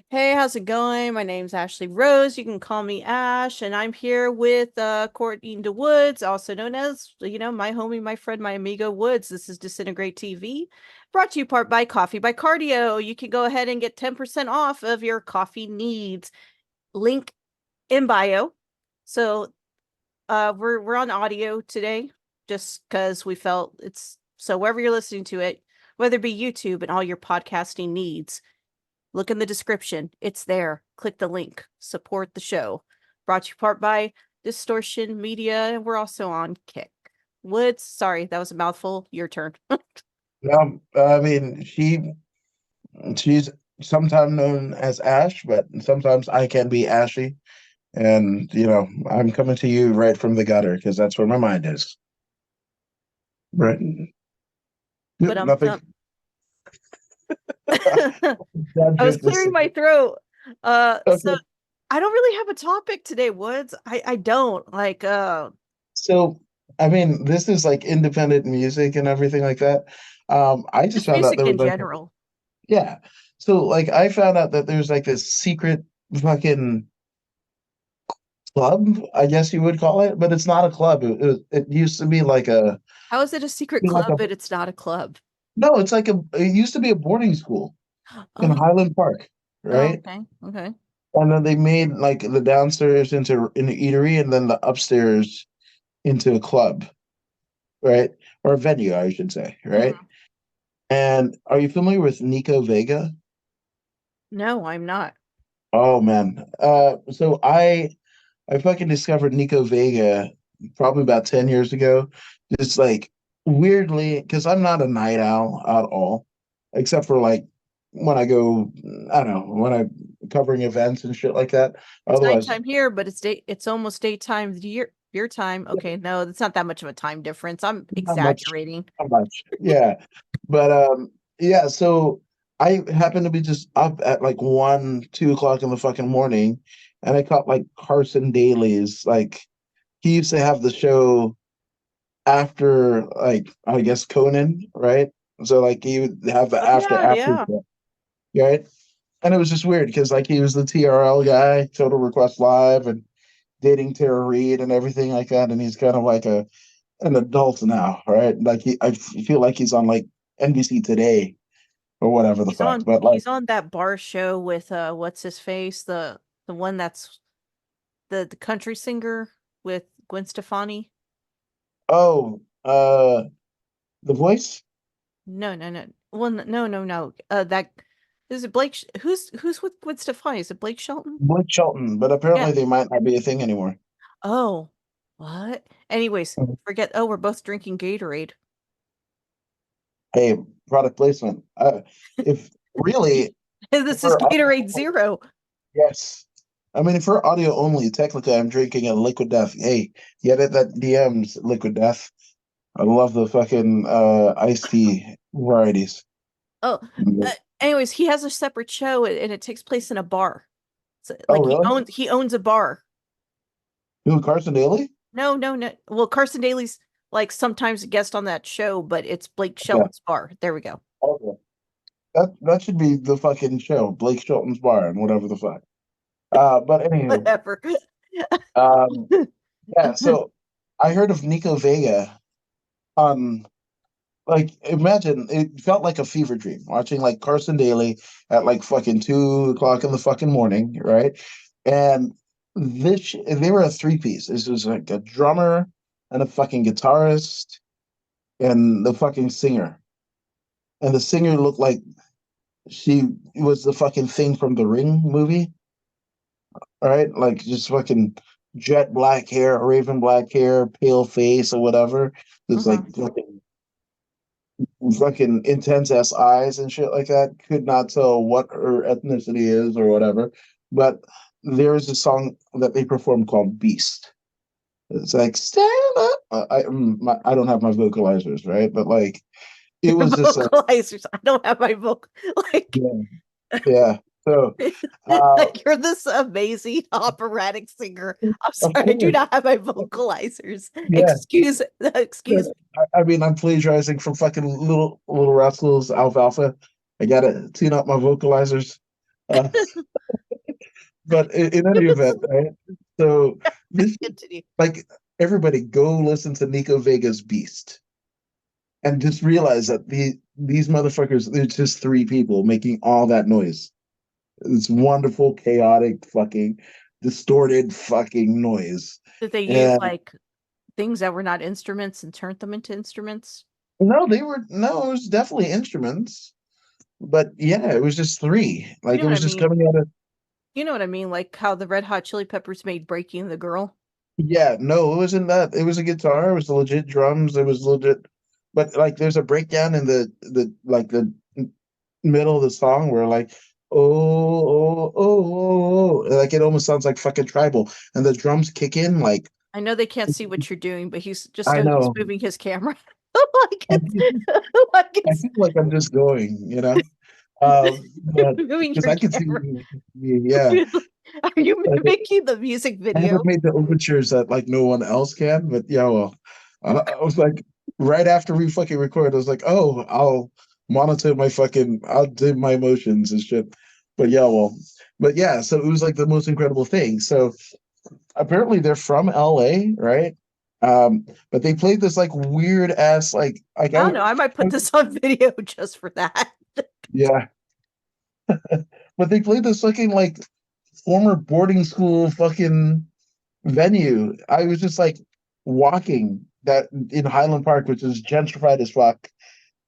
Hey, how's it going? My name's Ashley Rose. You can call me Ash, and I'm here with Courtney Woods, also known as, my homie, my friend, my amigo Woods. This is Disintegrate TV, brought to you part by Coffee by Cardio. You can go ahead and get 10% off of your coffee needs. Link in bio. So we're on audio today just because we felt it's so wherever you're listening to it, whether it be YouTube and all your podcasting needs. Look in the description. It's there. Click the link. Support the show. Brought to you part by Distortion Media, and we're also on Kick. Woods, sorry, that was a mouthful. Your turn. I mean, she's sometimes known as Ash, but sometimes I can be Ashy. And I'm coming to you right from the gutter because that's where my mind is. Right? But I'm Nothing. I Bad was joke this clearing my second. throat. So Okay. I don't really have a topic today, Woods. I don't like So, I mean, this is like independent music and everything like that. I just just found out music there in was like, general. yeah. So, like, I found out that there's like this secret fucking club, I guess you would call it, but it's not a club. It used to be like How is it a secret like club, a but it's not a club? no, it's like it used to be a boarding school in Oh, Highland Park, oh, right? okay, okay. And then they made like the downstairs into an eatery and then the upstairs into a club, right? Or a venue, I should say, right? Mhm. And are you familiar with Nico Vega? No, I'm not. Oh man. So I fucking discovered Nico Vega probably about 10 years ago. Just like weirdly, because I'm not a night owl at all, except for like when I go, I don't know, when I'm covering events and shit like that. It's Otherwise, nighttime here, but it's almost daytime your time. Okay, no, that's not that much of a time difference. I'm not much, exaggerating. not much. Yeah. But yeah, so I happened to be just up at like 1, 2 o'clock in the fucking morning, and I caught like Carson Daly's like he used to have the show after like I guess Conan, right? So like he would have the Oh yeah, after yeah. show, right? And it was just weird because like he was the TRL guy, Total Request Live, and dating Tara Reid and everything like that, and he's kind of like an adult now, right? Like I feel like he's on like NBC Today or whatever the fuck. But like, He's on that bar show with what's his face? The one that's the country singer with Gwen Stefani. oh, The Voice, No, no, no. Well, no, no, no. That is it Blake who's with Gwen Stefani? Is it Blake Shelton? Blake Shelton, but Yeah. apparently they might not be a thing anymore. Oh, what? Anyways, forget. Oh, we're both drinking Gatorade. Hey, product placement. If really, if This is we're Gatorade Zero. yes. I mean, if we're audio only, technically I'm drinking a Liquid Death. Hey, you edit that DMs, Liquid Death. I love the fucking iced tea varieties. Oh, anyways, he has a separate show and it takes place in a bar. So, Oh, like really? he owns a bar. Who, Carson Daly? No, no, no. Well, Carson Daly's like sometimes a guest on that show, but it's Blake Yeah. Shelton's bar. There we go. Okay. That should be the fucking show, Blake Shelton's Bar and whatever the fuck. But anywho, Whatever. um, yeah. So I heard of Nico Vega on like imagine it felt like a fever dream watching like Carson Daly at like fucking 2 o'clock in the fucking morning, right? And they were a three piece. This was like a drummer and a fucking guitarist and the fucking singer. And the singer looked like she was the fucking thing from the Ring movie, right? Like just fucking jet black hair, raven black hair, pale face or whatever. It's like Mhm. fucking intense ass eyes and shit like that. Could not tell what her ethnicity is or whatever. But there is a song that they performed called Beast. It's like stand up. I don't have my vocalizers right, but like it was just like Vocalizers. I don't have my vocal like yeah, yeah. So uh, like you're this amazing operatic singer. I'm of sorry, I do course, not have my vocalizers. yeah. Excuse I mean, I'm plagiarizing from fucking little rascals alfalfa. I gotta tune up my vocalizers. Uh, but in any event, right? So this, Continue. like, everybody go listen to Nico Vega's Beast and just realize that these motherfuckers, it's just three people making all that noise. It's wonderful, chaotic, fucking distorted fucking noise. Did they use And like things that were not instruments and turned them into instruments? no, it was definitely instruments. But yeah, it was just three. You Like know it what I was just mean? coming out of You know what I mean? Like how the Red Hot Chili Peppers made Breaking the Girl. yeah, no, it wasn't that. It was a guitar, it was legit drums, it was legit but like there's a breakdown in the middle of the song where like like it almost sounds like fucking tribal and the drums kick in like I know they can't see what you're doing, but he's just I know he's know. moving his camera. like I it's like I it's feel like I'm just going, but moving because your I could see, camera. yeah, Are you like, mimicking the music I haven't video? made the overtures that like no one else can, but yeah, well, I was like, right after we fucking record, I was like, oh, I'll dim my emotions and shit. But yeah, well, but yeah, so it was like the most incredible thing. So apparently they're from LA, right? But they played this like weird ass I don't know. I might put this on video just for that. yeah, but they played this fucking like former boarding school fucking venue. I was just like walking that in Highland Park, which is gentrified as fuck,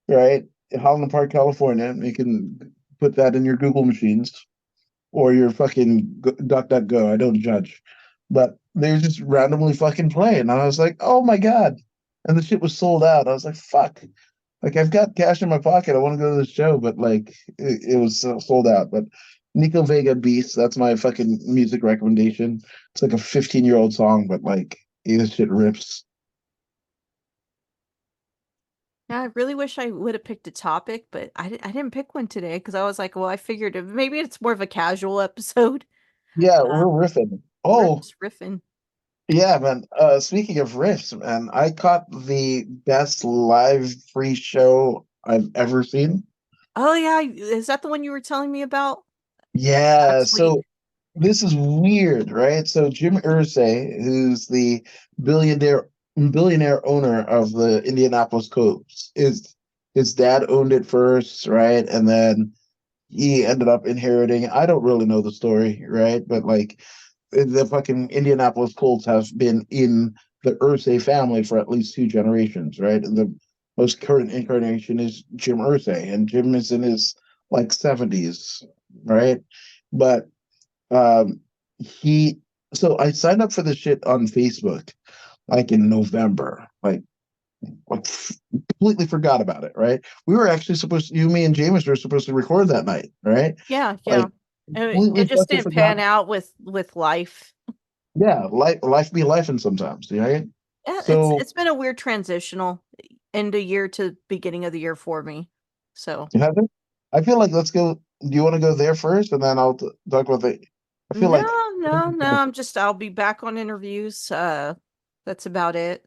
right? In Highland Park, California. You can put that in your Google machines or your fucking DuckDuckGo. I don't judge. But they were just randomly fucking playing. And I was like, oh my God. And the shit was sold out. I was like, fuck. Like I've got cash in my pocket. I want to go to this show, but like it was sold out. But Nico Vega Beast, that's my fucking music recommendation. It's like a 15-year-old song, but like this shit rips. Yeah, I really wish I would have picked a topic, but I didn't pick one today because I was like, well, I figured maybe it's more of a casual episode. Yeah, Uh, we're riffing. we're Oh, just riffing. yeah, man. Speaking of riffs, man, I caught the best live free show I've ever seen. Oh yeah, is that the one you were telling me about Yeah, last week? so this is weird, right? So Jim Irsay, who's the billionaire billionaire owner of the Indianapolis Colts, is his dad owned it first, right? And then he ended up inheriting. I don't really know the story, right? But like the fucking Indianapolis Colts have been in the Irsay family for at least two generations, right? And the most current incarnation is Jim Irsay, and Jim is in his like 70s, right? But um, he, so I signed up for the shit on Facebook like in November, like completely forgot about it, right? We were actually supposed to, you, me, and Jameus were supposed to record that night, right? Yeah, Like yeah. It completely just fucking didn't forgot. pan out with life. Yeah, life be life and sometimes, right? Yeah, So it's been a weird transitional end of year to beginning of the year for me. So you have it? I feel like let's go. Do you want to go there first, and then I'll talk about the? I feel no, like no. I'll be back on interviews. That's about it.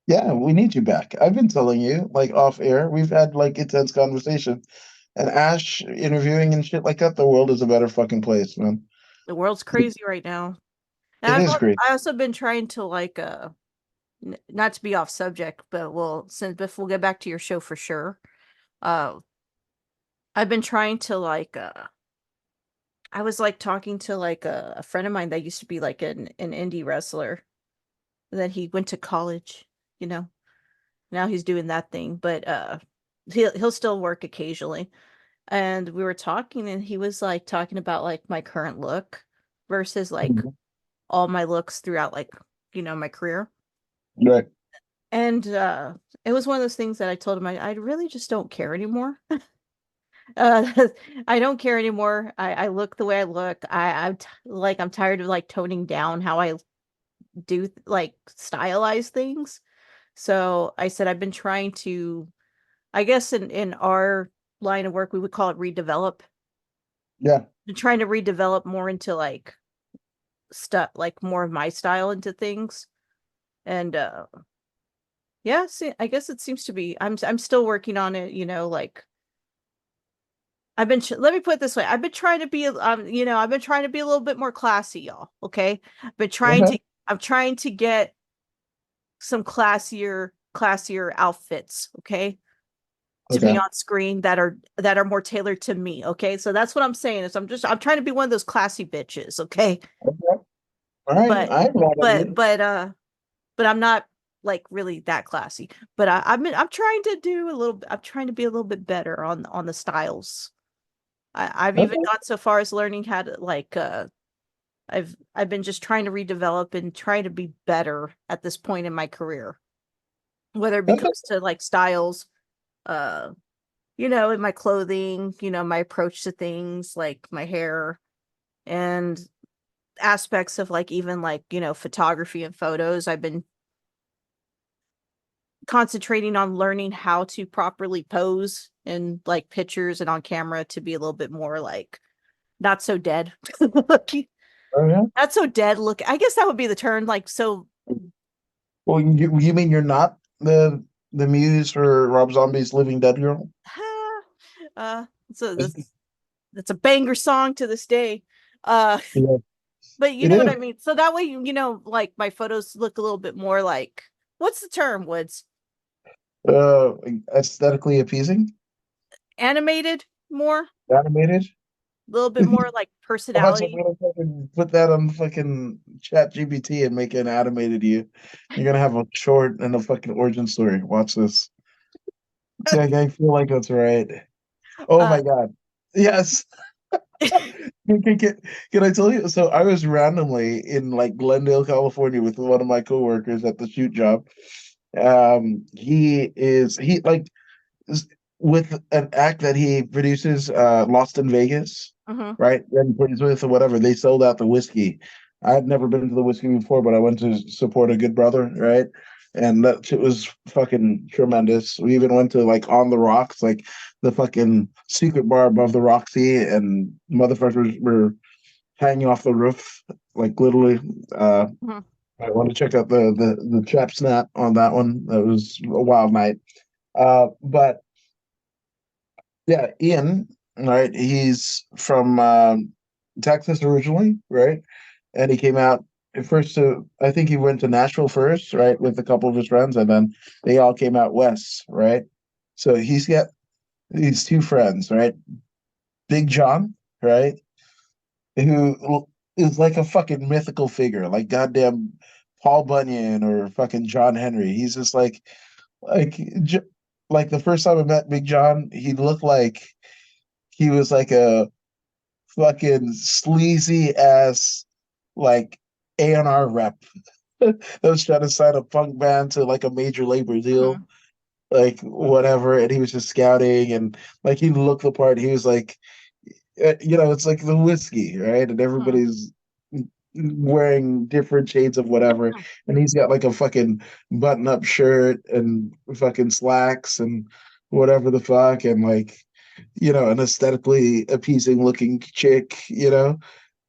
yeah, we need you back. I've been telling you, like off air, we've had like intense conversation, and Ash interviewing and shit like that. The world is a better fucking place, man. The world's crazy right now. And It is great. I also been trying to like not to be off subject, but we'll get back to your show for sure. Uh I've been trying to like I was like talking to like a friend of mine that used to be like an indie wrestler. Then he went to college, you know. Now he's doing that thing, but he'll still work occasionally. And we were talking and he was like talking about like my current look versus like Mhm. all my looks throughout like, my career. Right. And it was one of those things that I told him I really just don't care anymore. I don't care anymore. I look the way I look. I'm tired of like toning down how I do like stylize things. So I said I've been trying to, I guess in our line of work we would call it redevelop. Yeah. Been trying to redevelop more into like stuff like more of my style into things. And yeah, see, I guess it seems to be I'm still working on it, like let me put it this way. I've been trying to be, I've been trying to be a little bit more classy, y'all. Okay. Okay. I'm trying to get some classier outfits. Okay. To be Okay. on screen that are more tailored to me. Okay. So that's what I'm saying is I'm trying to be one of those classy bitches. Okay. Okay. All right. But, I'm mad at but, you. but, uh, but I'm not like really that classy. But I'm trying to do a little. I'm trying to be a little bit better on the styles. I've even Okay. gone so far as learning how to like. I've been just trying to redevelop and try to be better at this point in my career, whether it Okay. comes to like styles, uh, in my clothing, my approach to things, like my hair and aspects of like even like photography and photos. I've been concentrating on learning how to properly pose in like pictures and on camera to be a little bit more like not so dead. Oh yeah. Not so dead look. I guess that would be the term. Like so Well, you mean you're not the muse for Rob Zombie's Living Dead Girl? so that's a banger song to this day. Uh Yeah, but you it know what is. I mean? So that way like my photos look a little bit more like what's the term, Woods? Uh, Aesthetically appeasing, Animated more? animated. A little bit more like Watch, I'm personality. gonna fucking put that on fucking Chat GPT and make an animated you. You're gonna have a short and a fucking origin story. Watch this. Yeah, I feel like that's right. Oh Uh my God. Yes. Can I tell you? So I was randomly in like Glendale, California with one of my coworkers at the shoot job. He like is- with an act that he produces, Lost in Vegas, mhm. right? And plays with or whatever. They sold out the whiskey. I had never been to the whiskey before, but I went to support a good brother, right? And that shit was fucking tremendous. We even went to like On the Rocks, like the fucking secret bar above the Roxy, and motherfuckers were hanging off the roof, like literally. Mhm. I want to check out the trap snap on that one. That was a wild night. But yeah, Ian, right? He's from Texas originally, right? And he came out first to, I think he went to Nashville first, right, with a couple of his friends, and then they all came out west, right? So he's got these two friends, right? Big John, right? Who is like a fucking mythical figure, like goddamn Paul Bunyan or fucking John Henry. He's just like j- like the first time I met Big John, he looked like he was like a fucking sleazy ass like A&R rep that was trying to sign a punk band to like a major labor deal, Mhm. like whatever. And he was just scouting and like he looked the part. He was like, it's like the whiskey, right? And Mhm. everybody's wearing different shades of whatever. And he's got like a fucking button up shirt and fucking slacks and whatever the fuck. And like, an aesthetically appeasing looking chick. And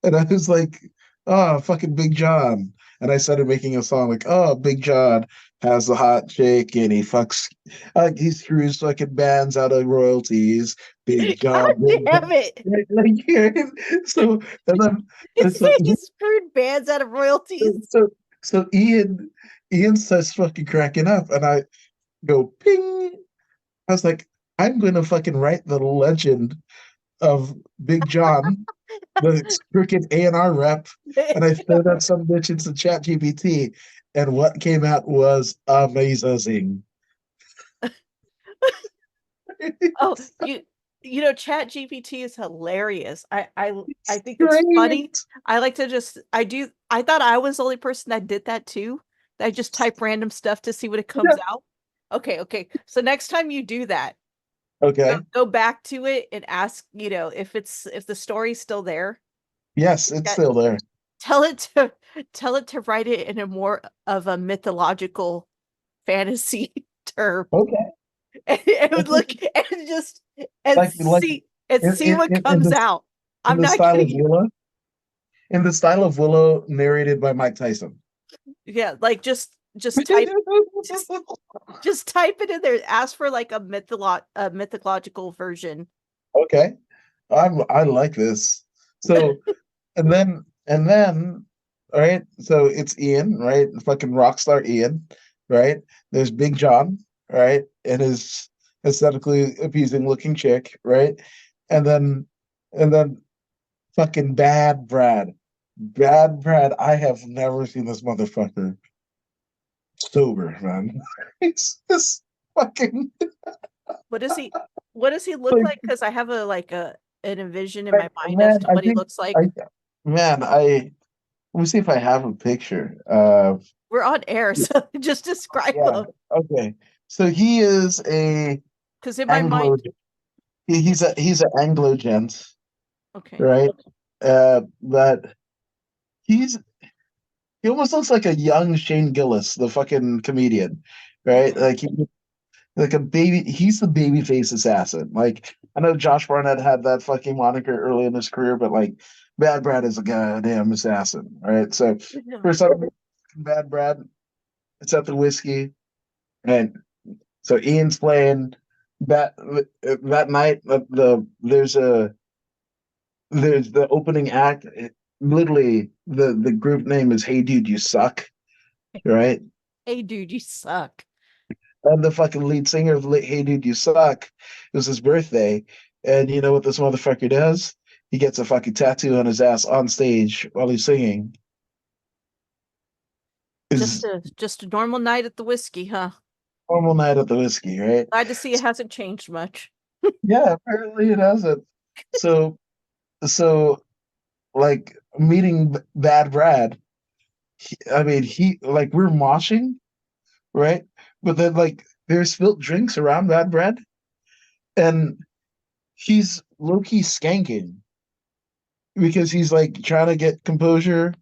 I was like, oh, fucking Big John. And I started making a song like, oh, Big John has a hot chick and he screws fucking bands out of royalties. Big God John. Big damn John. it. So, and then, and It's so, like he screwed bands out of royalties. so, so Ian starts fucking cracking up and I go, ping. I was like, I'm going to fucking write the legend of Big John, the freaking A&R rep, and I threw that some bitch into Chat GPT, and what came out was amazing. Oh, Chat GPT is hilarious. I think it's funny. Great. I like to just I thought I was the only person that did that too. That I just type random stuff to see what it comes Yeah. out. Okay. So next time you do that, Okay. go back to it and ask, if the story's still there, Yes, it's yeah, still there. tell it to write it in a more of a mythological fantasy term. Okay. And it would look and just Like and in, see in, what in comes the out. in I'm the not style of kidding you. Willow, in the style of Willow, narrated by Mike Tyson. Yeah, like just just type it in there. Ask for like a mythological version. Okay. I like this. So and then, all right. So it's Ian, right? Fucking rock star Ian, right? There's Big John, right, and his aesthetically appeasing looking chick, right? And then and then fucking Bad Brad. Bad Brad. I have never seen this motherfucker sober, man. He's just fucking What does he what does he look like, like? Because I have a an envision in my mind as man. to I what he think looks I like. man. Let me see if I have a picture. We're on air, so just describe Yeah. him. Okay. So he is a Because in my Anglo. mind, He's an Anglo gent, okay. right? But he's he almost looks like a young Shane Gillis, the fucking comedian, right? Okay. Like a baby. He's the baby face assassin. Like I know Josh Barnett had that fucking moniker early in his career, but like Bad Brad is a goddamn assassin, right? So Yeah. first time Bad Brad, it's at the whiskey, and so Ian's playing that that night. There's the opening act. Literally, the group name is Hey Dude, You Suck, right? Hey, dude, you suck. And the fucking lead singer of Hey Dude, You Suck. It was his birthday, and you know what this motherfucker does? He gets a fucking tattoo on his ass on stage while he's singing. Just Is a normal night at the whiskey, huh? normal night at the whiskey, right? Glad to see it hasn't changed much. Yeah, apparently it hasn't. So, so like meeting Bad Brad. I mean, he like we're moshing, right? But then like there's spilt drinks around Bad Brad, and he's low key skanking because he's like trying to get composure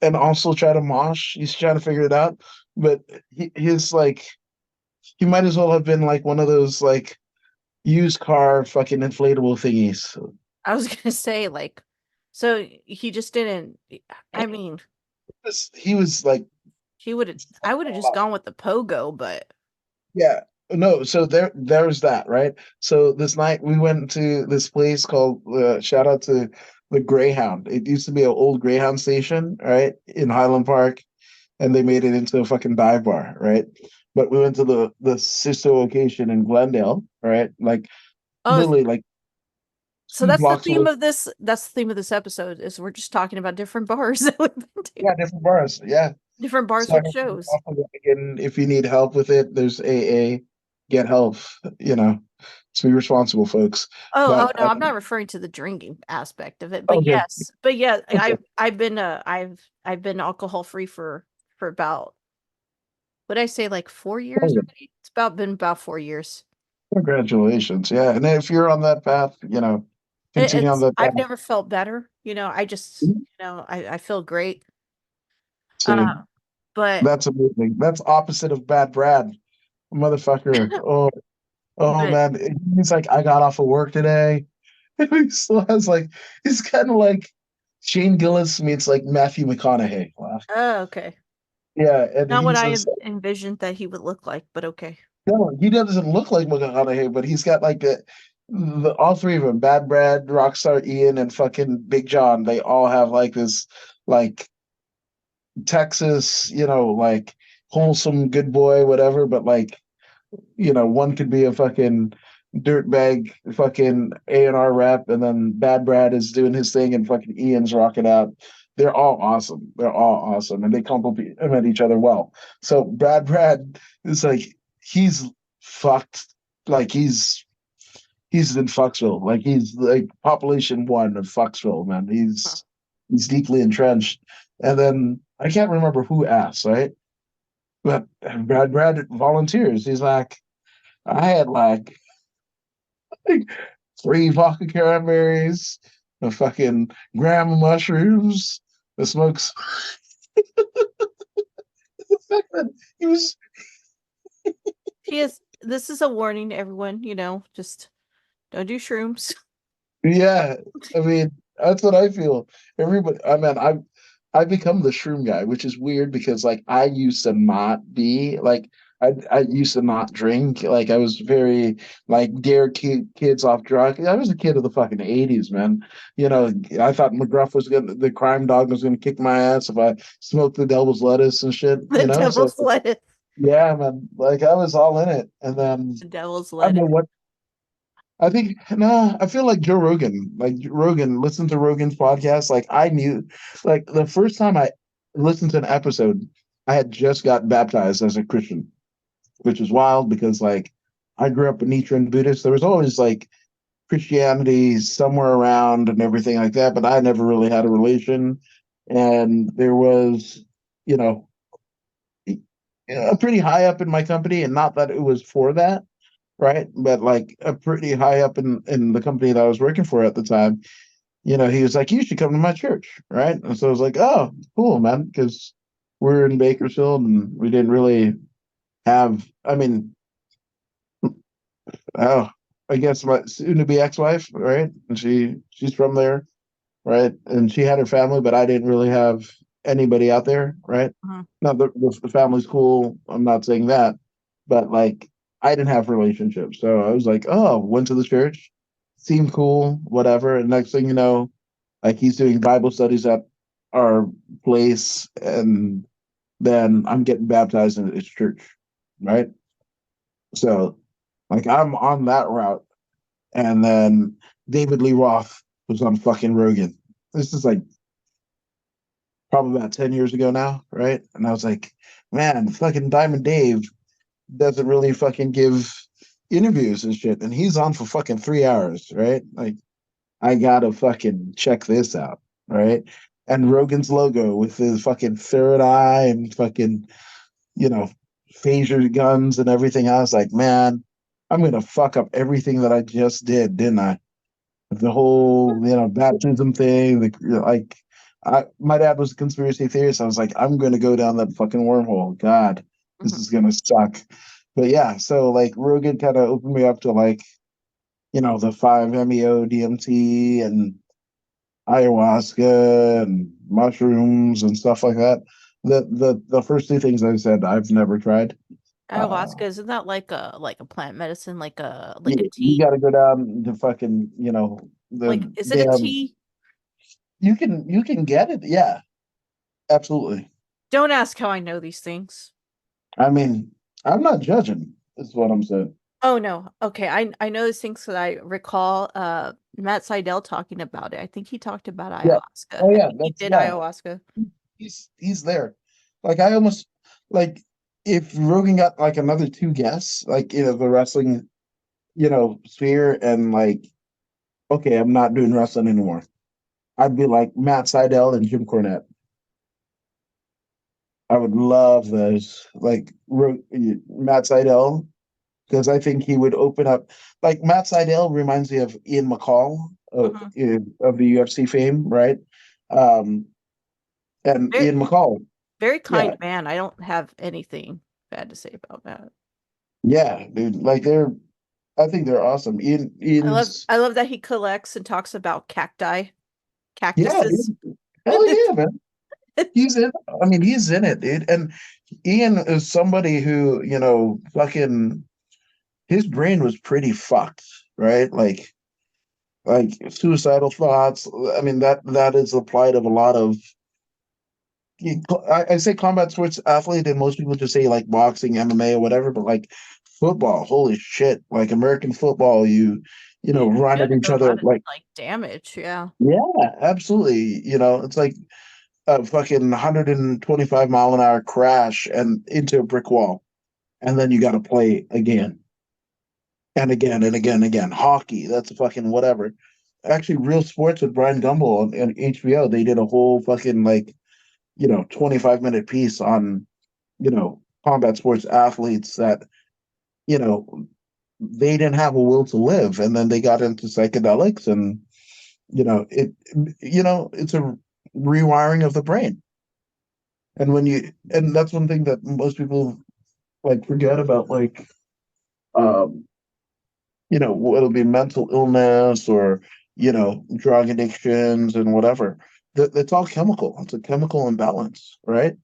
and also try to mosh. He's trying to figure it out, but his like he might as well have been like one of those like used car fucking inflatable thingies. I was gonna say, like, so he just didn't. I mean, He was like, he would have. I would have just gone with the pogo, but yeah. No, so there's that, right? So this night we went to this place called shout out to the Greyhound. It used to be an old Greyhound station, right, in Highland Park, and they made it into a fucking dive bar, right? But we went to the sister location in Glendale, right? Like oh, literally like so two that's the blocks theme away. of this. That's the theme of this episode. Is we're just talking about different bars that we've been to, Yeah, different bars. Yeah. different bars So I with have to shows. offer that again. If you need help with it, there's AA. Get help. You know, to be responsible, folks. Oh, But no, I'm not referring to the drinking aspect of it, but okay, yes, but yeah, okay. I've been alcohol free for about what I say like 4 years Okay. already. It's about been about 4 years. Congratulations. Yeah, and if you're on that path, continue on It's that I've path. never felt better. I just I feel great. Uh, Same. but That's amazing. That's opposite of Bad Brad, motherfucker. Oh but man, he's like, I got off of work today. He still has like, he's kind of like Shane Gillis meets like Matthew McConaughey. Wow. oh, okay. Yeah, and Not what he's I just envisioned that he would look like, but okay. no, he doesn't look like McConaughey, but he's got like the all three of them, Bad Brad, Rockstar Ian, and fucking Big John. They all have like this like Texas, like wholesome good boy, whatever, but like one could be a fucking dirtbag, fucking A&R rep, and then Bad Brad is doing his thing, and fucking Ian's rocking out. They're all awesome. They're all awesome, and they complement each other well. So Bad Brad is like he's fucked. Like he's in Fucksville. Like he's like population one of Fucksville, man. Huh. He's deeply entrenched. And then I can't remember who asked, right? But Brad volunteers. He's like, I had like three vodka cranberries, the fucking gram of mushrooms, the smokes. The fact that he was, He is this is a warning to everyone, just don't do shrooms. yeah. I mean, that's what I feel. Everybody, I mean, I've become the shroom guy, which is weird because like I used to not be like I used to not drink. Like I was very like dare kids off drugs. I was a kid of the fucking 80s, man. You know, I thought McGruff was gonna the crime dog was gonna kick my ass if I smoked the devil's lettuce and shit, The you know? So devil's lettuce. yeah, man. Like I was all in it. And then The devil's I don't know lettuce. what I think no, I feel like Joe Rogan, like Rogan, listen to Rogan's podcast. Like I knew like the first time I listened to an episode, I had just got baptized as a Christian, which is wild because like I grew up a Nichiren Buddhist. There was always like Christianity somewhere around and everything like that, but I never really had a relation. And there was, you know, pretty high up in my company, and not that it was for that, right? But like a pretty high up in the company that I was working for at the time, he was like, "You should come to my church," right? And so I was like, "Oh, cool, man," because we're in Bakersfield and we didn't really have. I mean, oh, I guess my soon-to-be ex-wife, right? And she's from there, right? And she had her family, but I didn't really have anybody out there, right? Mhm. Now the family's cool. I'm not saying that, but like I didn't have relationships, so I was like, oh, went to the church, seemed cool, whatever. And next thing you know, like he's doing Bible studies at our place, and then I'm getting baptized in his church, right? So like I'm on that route, and then David Lee Roth was on fucking Rogan. This is like probably about 10 years ago now, right? And I was like, man, fucking Diamond Dave doesn't really fucking give interviews and shit. And he's on for fucking 3 hours, right? Like, I gotta fucking check this out, right? And Rogan's logo with his fucking third eye and fucking, you know, phaser guns and everything. I was like, man, I'm gonna fuck up everything that I just did, didn't I? The whole baptism thing, like my dad was a conspiracy theorist. I was like, I'm gonna go down that fucking wormhole. God, this Mhm. is gonna suck. But yeah, so like Rogan kind of opened me up to like the 5-MeO DMT and ayahuasca and mushrooms and stuff like that. The first two things I said I've never tried. Ayahuasca, isn't that like a plant medicine, like a You tea? got to go down the fucking Like, the is it a damn. tea? You can get it. Yeah, absolutely. Don't ask how I know these things. I mean, I'm not judging, is what I'm saying. Oh no. Okay, I know these things because I recall Matt Seidel talking about it. I think he talked about Yeah. ayahuasca. Oh I yeah, think he that's did yeah. ayahuasca. He's there. Like I almost like if Rogan got like another two guests, like the wrestling, sphere, and like, okay, I'm not doing wrestling anymore. I'd be like Matt Seidel and Jim Cornette. I would love those. Like Matt Seidel, because I think he would open up. Like Matt Seidel reminds me of Ian McCall Mhm. of the UFC fame, right? Um, and Very, Ian McCall, very yeah, kind man. I don't have anything bad to say about that. yeah, dude. Like I think they're awesome. Ian's, I love that he collects and talks about yeah, cactuses. dude. Hell yeah, man. He's in. I mean, he's in it, dude. And Ian is somebody who, fucking his brain was pretty fucked, right? Like suicidal thoughts. I mean, that is the plight of a lot of. I say combat sports athlete, and most people just say like boxing, MMA, or whatever. But like football, holy shit! Like American football, You run do at each a other. lot of Like like damage, yeah. yeah, absolutely. It's like a fucking 125-mile-an-hour crash and into a brick wall, and then you got to play again and again and again and again. Hockey, that's a fucking whatever. Actually, Real Sports with Brian Gumbel on HBO, they did a whole fucking like 25-minute piece on combat sports athletes that you know they didn't have a will to live, and then they got into psychedelics, and it's a rewiring of the brain. And that's one thing that most people like forget about, like um whether it be mental illness or drug addictions and whatever. It's all chemical. It's a chemical imbalance, right?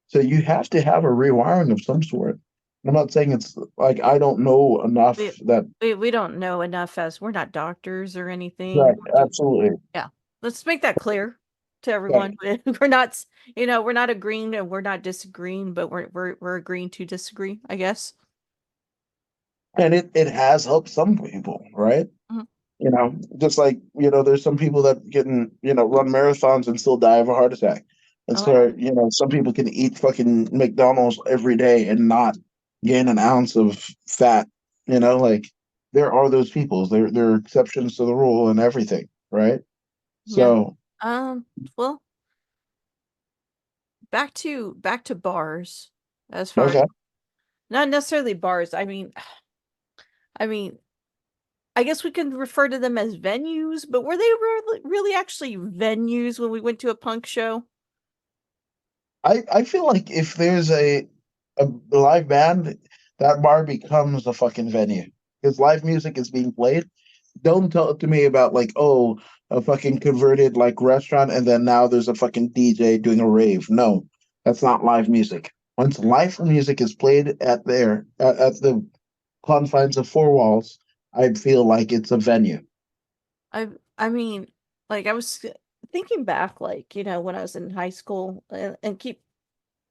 So you have to have a rewiring of some sort. I'm not saying it's like I don't know We enough that. we don't know enough as we're not doctors or anything. Right, absolutely. Yeah. Let's make that clear to Right. everyone. We're not, we're not agreeing and we're not disagreeing, but we're agreeing to disagree, I guess. And it has helped some people, right? Mhm. Just like, there's some people that can, run marathons and still die of a heart attack. And Oh yeah. so, some people can eat fucking McDonald's every day and not gain an ounce of fat, like there are those people. There are exceptions to the rule and everything, right? Yeah. So, Um, well, back to bars as far as okay. not necessarily bars. I mean, I guess we can refer to them as venues, but were they really actually venues when we went to a punk show? I feel like if there's a live band, that bar becomes a fucking venue because live music is being played. Don't tell it to me about like, oh, a fucking converted like restaurant and then now there's a fucking DJ doing a rave. No, that's not live music. Once live music is played at the confines of four walls, I feel like it's a venue. I I mean, like I was thinking back, like, when I was in high school, and keep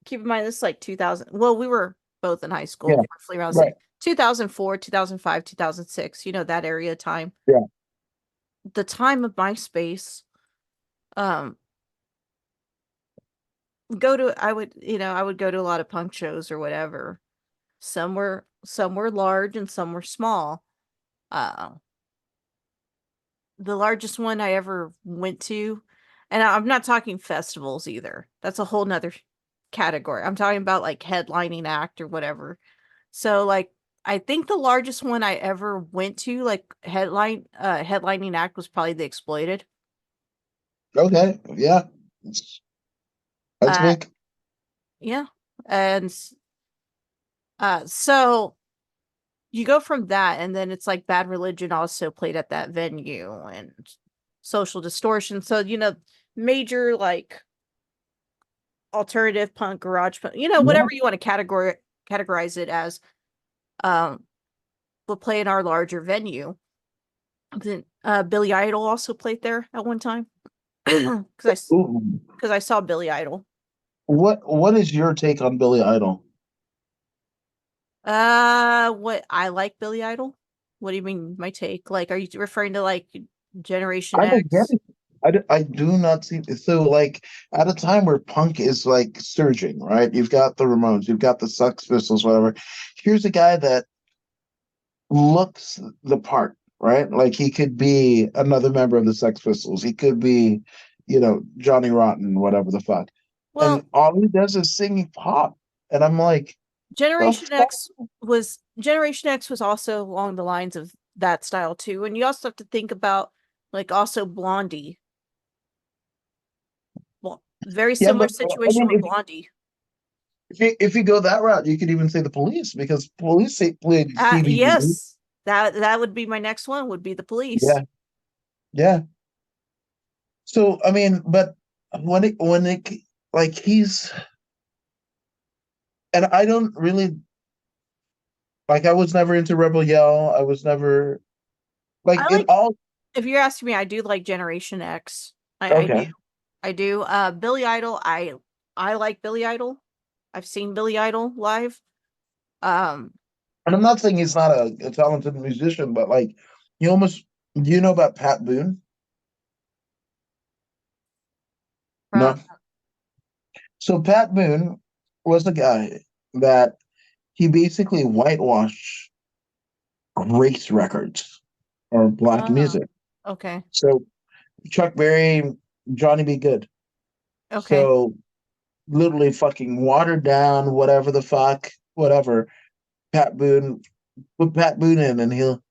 in mind this is like 2000. Well, we were both in high school, Yeah, roughly around right. 2004, 2005, 2006, that area time. Yeah. The time of MySpace, um, I would go to a lot of punk shows or whatever. Some were large and some were small. Uh, the largest one I ever went to, and I'm not talking festivals either. That's a whole nother category. I'm talking about like headlining act or whatever. So like I think the largest one I ever went to, like headlining act, was probably The Exploited. Okay. Yeah. That's Uh big. yeah. And so you go from that, and then it's like Bad Religion also played at that venue, and Social Distortion. So, major like alternative punk, garage punk, Yeah. whatever you want to categorize it as, um, will play in our larger venue. Then Billy Idol also played there at one time because Ooh. I saw Billy Idol. What is your take on Billy Idol? What I like Billy Idol? What do you mean my take? Like, are you referring to like Generation I don't get X? it. I do not see so like at a time where punk is like surging, right? You've got the Ramones, you've got the Sex Pistols, whatever. Here's a guy that looks the part, right? Like he could be another member of the Sex Pistols. He could be, Johnny Rotten, whatever the fuck. And Well, all he does is sing pop. And I'm like, the Generation fuck? X Generation X was also along the lines of that style too. And you also have to think about like also Blondie. Well, very Yeah, similar but I situation mean, with Blondie. if you go that route, you could even say the Police because played Stevie B. Yes, that would be my next one. Would be the Police. Yeah, yeah. So I mean, but when it like he's and I don't really like I was never into Rebel Yell. I was never like I it like. all If you're asking me, I do like Generation X. I do. okay. I do. Billy Idol. I like Billy Idol. I've seen Billy Idol live. Um, And I'm not saying he's not a talented musician, but like you almost do you know about Pat Boone? from No. So Pat Boone was a guy that he basically whitewashed race records or black oh, music. okay, So Chuck Berry, Johnny B. Good. okay, So literally fucking watered down, whatever the fuck, whatever. Pat Boone, put Pat Boone in, and he'll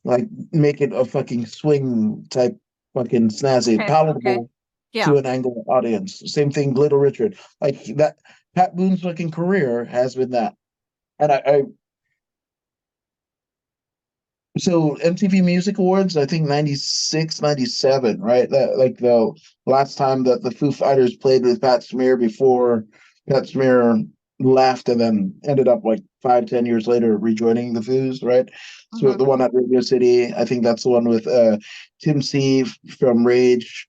like make it a fucking swing type, fucking snazzy, okay. palatable Yeah. to an Anglo audience. Same thing, Little Richard. Like that, Pat Boone's fucking career has been that. And I so MTV Music Awards, I think 96, 97, right? That like the last time that the Foo Fighters played with Pat Smear before Pat Smear. left and then ended up like 5, 10 years later rejoining the Foos, right? So Mhm. the one at Radio City, I think that's the one with Tim C from Rage,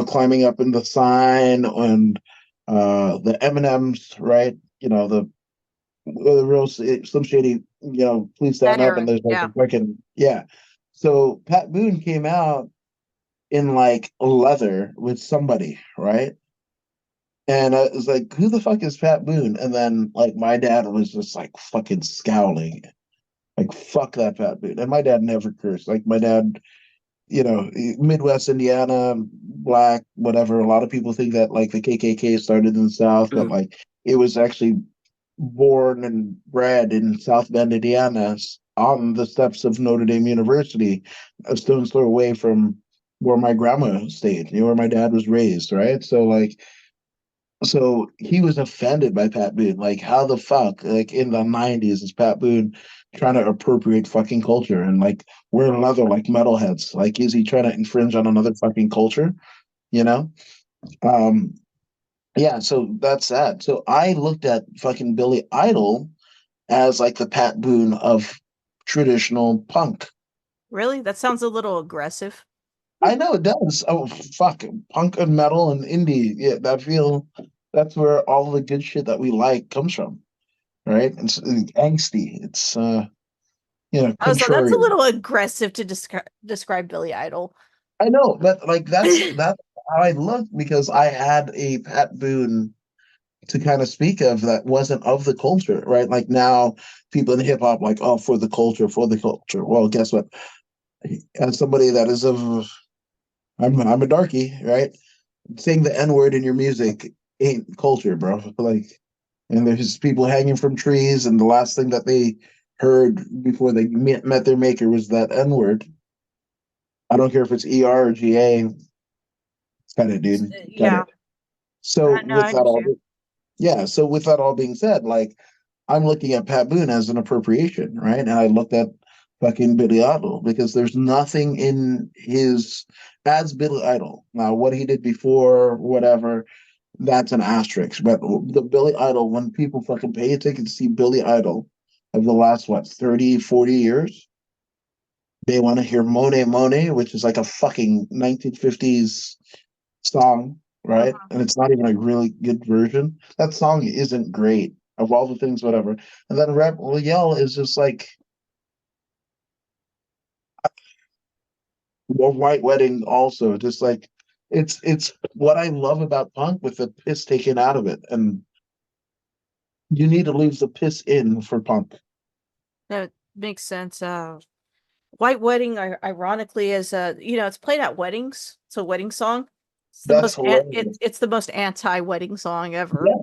climbing up in the sign, and the M&Ms, right? The real Slim Shady, please That stand up, and era, there's like yeah. a fucking, yeah. So Pat Boone came out in like leather with somebody, right? And I was like, who the fuck is Pat Boone? And then like my dad was just like fucking scowling. Like, fuck that Pat Boone. And my dad never cursed. Like my dad, Midwest Indiana, black, whatever. A lot of people think that like the KKK started in the South, but like it was actually born and bred in South Bend, Indiana, on the steps of Notre Dame University, a stone's throw away from where my grandma stayed, where my dad was raised, right? So he was offended by Pat Boone. Like, how the fuck, like in the 90s, is Pat Boone trying to appropriate fucking culture and like wear leather like metalheads? Like, is he trying to infringe on another fucking culture? You know? Um, yeah, so that's that. So I looked at fucking Billy Idol as like the Pat Boone of traditional punk. Really? That sounds a little aggressive. I know it does. Oh fuck, punk and metal and indie. Yeah, that's where all the good shit that we like comes from, right? It's angsty. It's Oh, so that's a contrarian. little aggressive to describe Billy Idol. I know, but like that's how I look because I had a Pat Boone to kind of speak of that wasn't of the culture, right? Like now people in hip hop like, oh, for the culture, for the culture. Well, guess what? As somebody that is of I'm a darky, right? Saying the N word in your music ain't culture, bro. Like, and there's people hanging from trees, and the last thing that they heard before they met their maker was that N word. I don't care if it's ER or GA. Cut it, dude. Cut Yeah. it. So No, I with that all, understand. yeah. So with that all being said, like I'm looking at Pat Boone as an appropriation, right? And I looked at fucking Billy Idol because there's nothing in his as Billy Idol. Now, what he did before, whatever, that's an asterisk. But the Billy Idol, when people fucking pay a ticket to see Billy Idol of the last, what, 30, 40 years, they want to hear Monet Monet, which is like a fucking 1950s song, right? Mhm. And it's not even a really good version. That song isn't great of all the things, whatever. And then Rap Yell is just like a white wedding, also. Just like it's what I love about punk with the piss taken out of it. And you need to leave the piss in for punk. That makes sense. White Wedding, ironically, is it's played at weddings. It's a wedding song. That's hilarious. It's the most anti-wedding song ever. Yeah.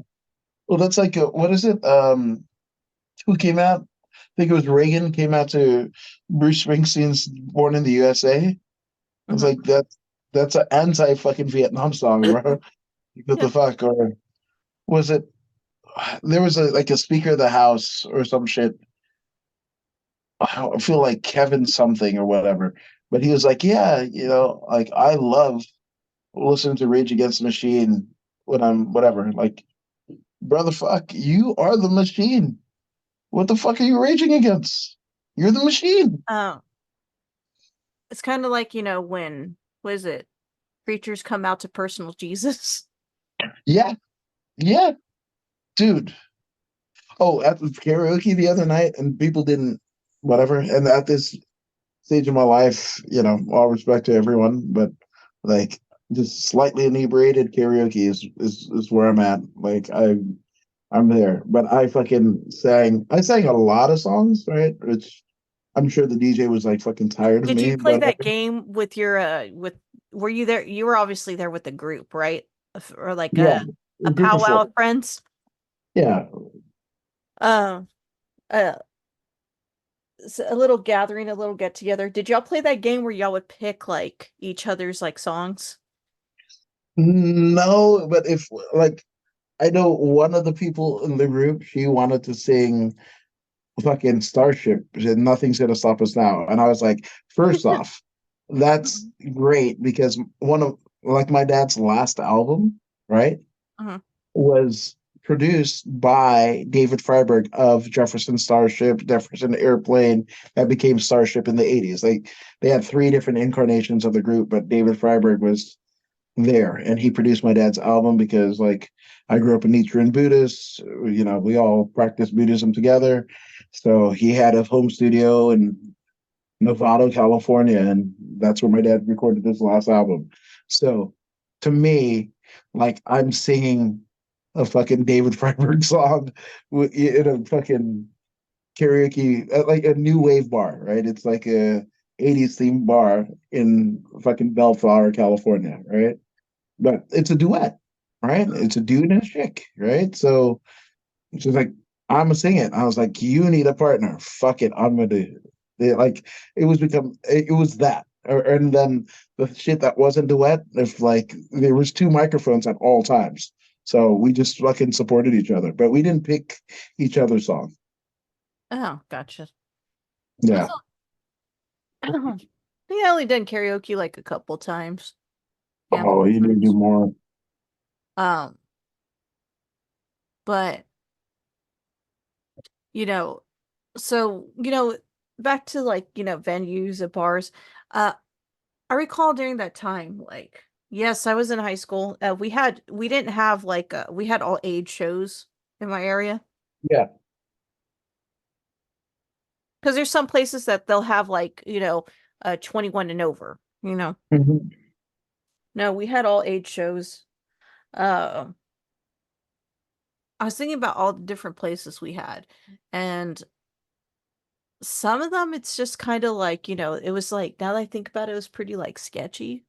Well, that's like what is it? Who came out? I think it was Reagan came out to Bruce Springsteen's "Born in the USA." It's Mhm. like that's an anti fucking Vietnam song, bro. What Yeah. the fuck? Or was it there was a Speaker of the House or some shit. I feel like Kevin something or whatever. But he was like, yeah, like I love listening to Rage Against the Machine when I'm whatever. Like, brother, fuck, you are the machine. What the fuck are you raging against? You're the machine. Uh, it's kind of like, when, what is it? Preachers come out to personal Jesus. Yeah, yeah, dude. Oh, at the karaoke the other night, and people didn't, whatever. And at this stage of my life, all respect to everyone, but like just slightly inebriated karaoke is where I'm at. Like I'm there, but I sang a lot of songs, right? Which I'm sure the DJ was like fucking tired of Did you me, play but that game with your were you there? You were obviously there with the group, right? Or like yeah, a a group of powwow four. of friends? Yeah, Um, uh, a little gathering, a little get together. Did y'all play that game where y'all would pick like each other's like songs? no, but if like I know one of the people in the group, she wanted to sing fucking Starship, and nothing's gonna stop us now. And I was like, first off, that's great because one of like my dad's last album, right, Uh-huh. was produced by David Freiberg of Jefferson Starship, Jefferson Airplane, that became Starship in the 80s. They had three different incarnations of the group, but David Freiberg was there, and he produced my dad's album because like I grew up a Nichiren Buddhist. We all practice Buddhism together. So he had a home studio in Novato, California, and that's where my dad recorded his last album. So to me, like I'm singing a fucking David Freiberg song in a fucking karaoke, like a new wave bar, right? It's like a 80s themed bar in fucking Bellflower, California, right? But it's a duet, right? It's a dude and a chick, right? So she's like, I'm gonna sing it. I was like, you need a partner. Fuck it, I'm gonna do it. Like it was that. And then the shit that wasn't duet, if like there was two microphones at all times. So we just fucking supported each other. But we didn't pick each other's song. Oh, gotcha. Yeah. Also, I think I only done karaoke like a couple times. Oh, Handful of you need to do times. more. Um, but you know, so back to like, venues and bars. Uh, I recall during that time, like, yes, I was in high school. We didn't have like we had all age shows in my area. Yeah. Because there's some places that they'll have like, 21 and over, Mhm. No, we had all age shows. Uh, I was thinking about all the different places we had, and some of them it's just kind of like, it was like, now that I think about it, it was pretty like sketchy.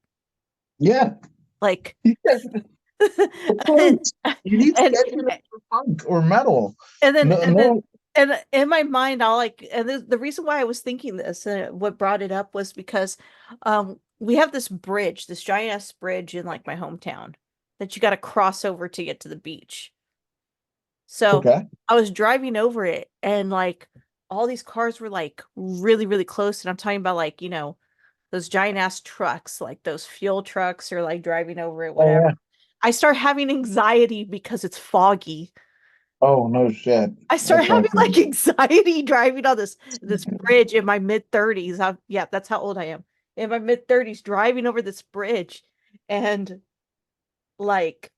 Yeah. Like Yeah. Of and course. You need and sketchiness for punk or metal. and then No, and then no. and in my mind I'll like, and the reason why I was thinking this and what brought it up was because we have this bridge, this giant ass bridge in like my hometown that you got to cross over to get to the beach. So Okay. I was driving over it, and like all these cars were like really, really close. And I'm talking about like, those giant ass trucks, like those fuel trucks, or like driving over it, Oh whatever. yeah. I start having anxiety because it's foggy. Oh no shit. I start That's not having like good. anxiety driving on this bridge in my mid 30s. Yeah, that's how old I am. In my mid 30s, driving over this bridge, and like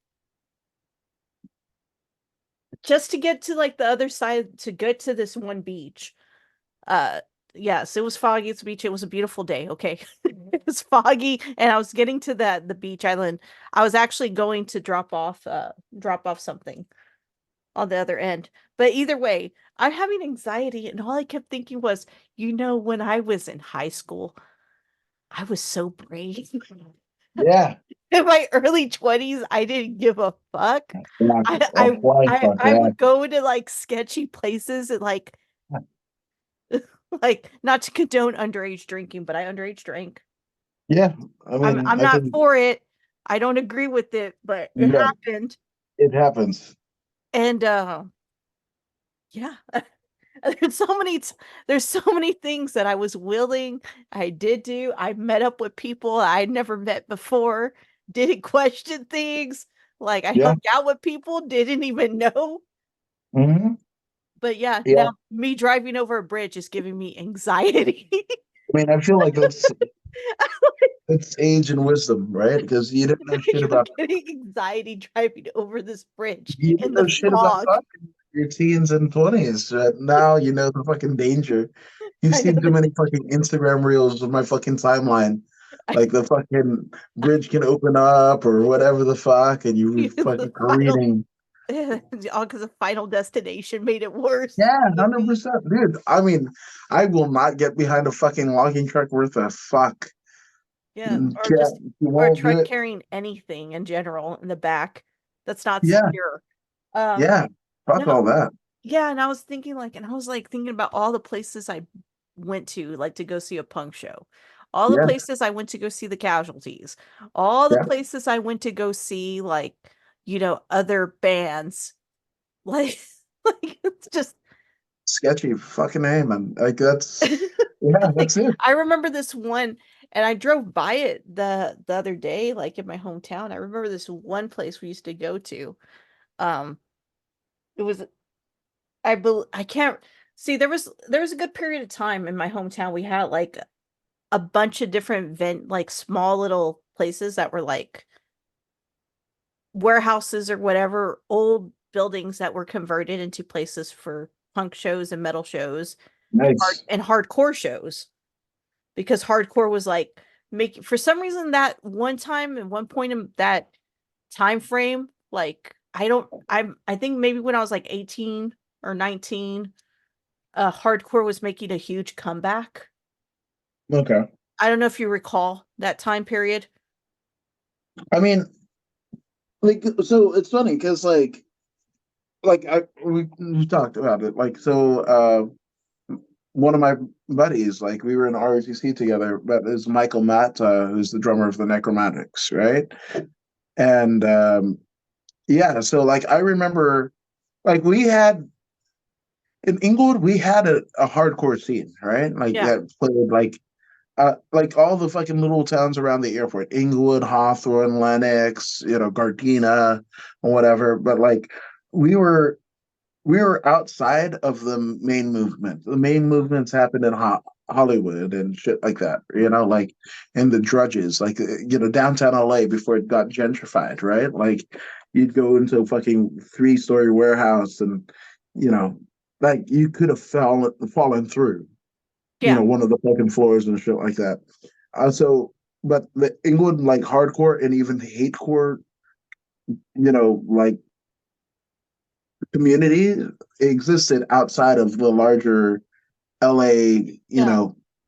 just to get to like the other side, to get to this one beach. Uh, yes, it was foggy at the beach. It was a beautiful day. Okay. It was foggy, and I was getting to the beach island. I was actually going to drop off something on the other end. But either way, I'm having anxiety, and all I kept thinking was, when I was in high school, I was so brave. Yeah. In my early 20s, I didn't give a fuck. Fuck. I Oh, I flying I fuck, I yeah. would go into like sketchy places and like like, not to condone underage drinking, but I underage drank. Yeah. I mean, I'm I not think for it. I don't agree with it, but it yeah, happened. it happens. And yeah. There's so many there's so many things that I was willing, I did do. I met up with people I'd never met before, didn't question things. Like I Yeah. hung out with people, didn't even know. Hmm. But yeah, Yeah. now me driving over a bridge is giving me anxiety. I mean, I feel like that's age and wisdom, right? Because you didn't know shit I'm about getting anxiety driving over this bridge you in didn't the know shit about fog. fuck in your teens and 20s. Now you know the fucking danger. You've I know seen too that many fucking Instagram reels of my fucking timeline. I Like the fucking bridge can open up or whatever the fuck, and you the fucking final careening. all because of Final Destination made it worse. Yeah, The movie. 100%. Dude, I mean, I will not get behind a fucking logging truck worth a fuck. Yeah, or Yeah, just you or a won't do truck it. carrying anything in general in the back that's not Yeah, secure. Um, yeah. Fuck no, all that. yeah, and I was like thinking about all the places I went to, like to go see a punk show, all the Yeah, places I went to go see the Casualties, all the yeah. places I went to go see like, other bands. Like, like it's just Sketchy fucking A, man. Like yeah, like that's it. I remember this one, and I drove by it the other day, like in my hometown. I remember this one place we used to go to. Um, It was I can't see there was a good period of time in my hometown we had like a bunch of different like small little places that were like warehouses or whatever, old buildings that were converted into places for punk shows and metal shows Nice. and hardcore shows because hardcore was like making for some reason that one time and one point in that time frame, like I think maybe when I was like 18 or 19, hardcore was making a huge comeback. Okay. I don't know if you recall that time period. I mean, like, so it's funny because we talked about it. Like, so one of my buddies, like, we were in ROTC together, but is Michael Matta, who's the drummer of the Necromantics, right? And yeah, so like I remember, like we had in Inglewood, we had a hardcore scene, right? Like Yeah. that played like all the fucking little towns around the airport, Inglewood, Hawthorne, Lenox, Gardena, or whatever. But like we were we were outside of the main movement. The main movements happened in Hollywood and shit like that, like in the drudges, like downtown LA before it got gentrified, right? Like you'd go into a fucking 3-story warehouse and you know, like you could have fallen through, Yeah. one of the fucking floors and shit like that. But the England like hardcore and even hatecore, like community existed outside of the larger LA, Yeah.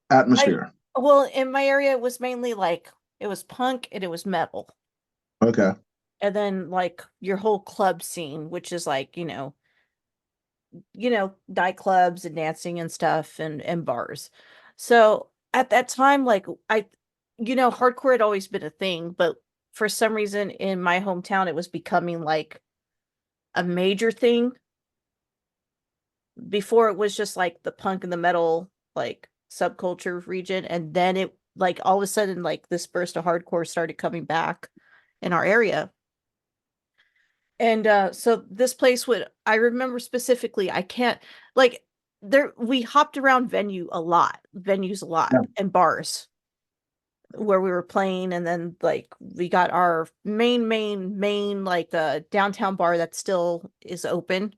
I atmosphere. well, in my area it was mainly like it was punk and it was metal. Okay. And then like your whole club scene, which is like, nightclubs and dancing and stuff and bars. So at that time, like hardcore had always been a thing, but for some reason in my hometown it was becoming like a major thing. Before it was just like the punk and the metal like subculture region, and then it like all of a sudden like this burst of hardcore started coming back in our area. And so this place would I remember specifically, I can't like there we hopped around venues a lot Yeah. and bars where we were playing, and then like we got our main like downtown bar that still is open,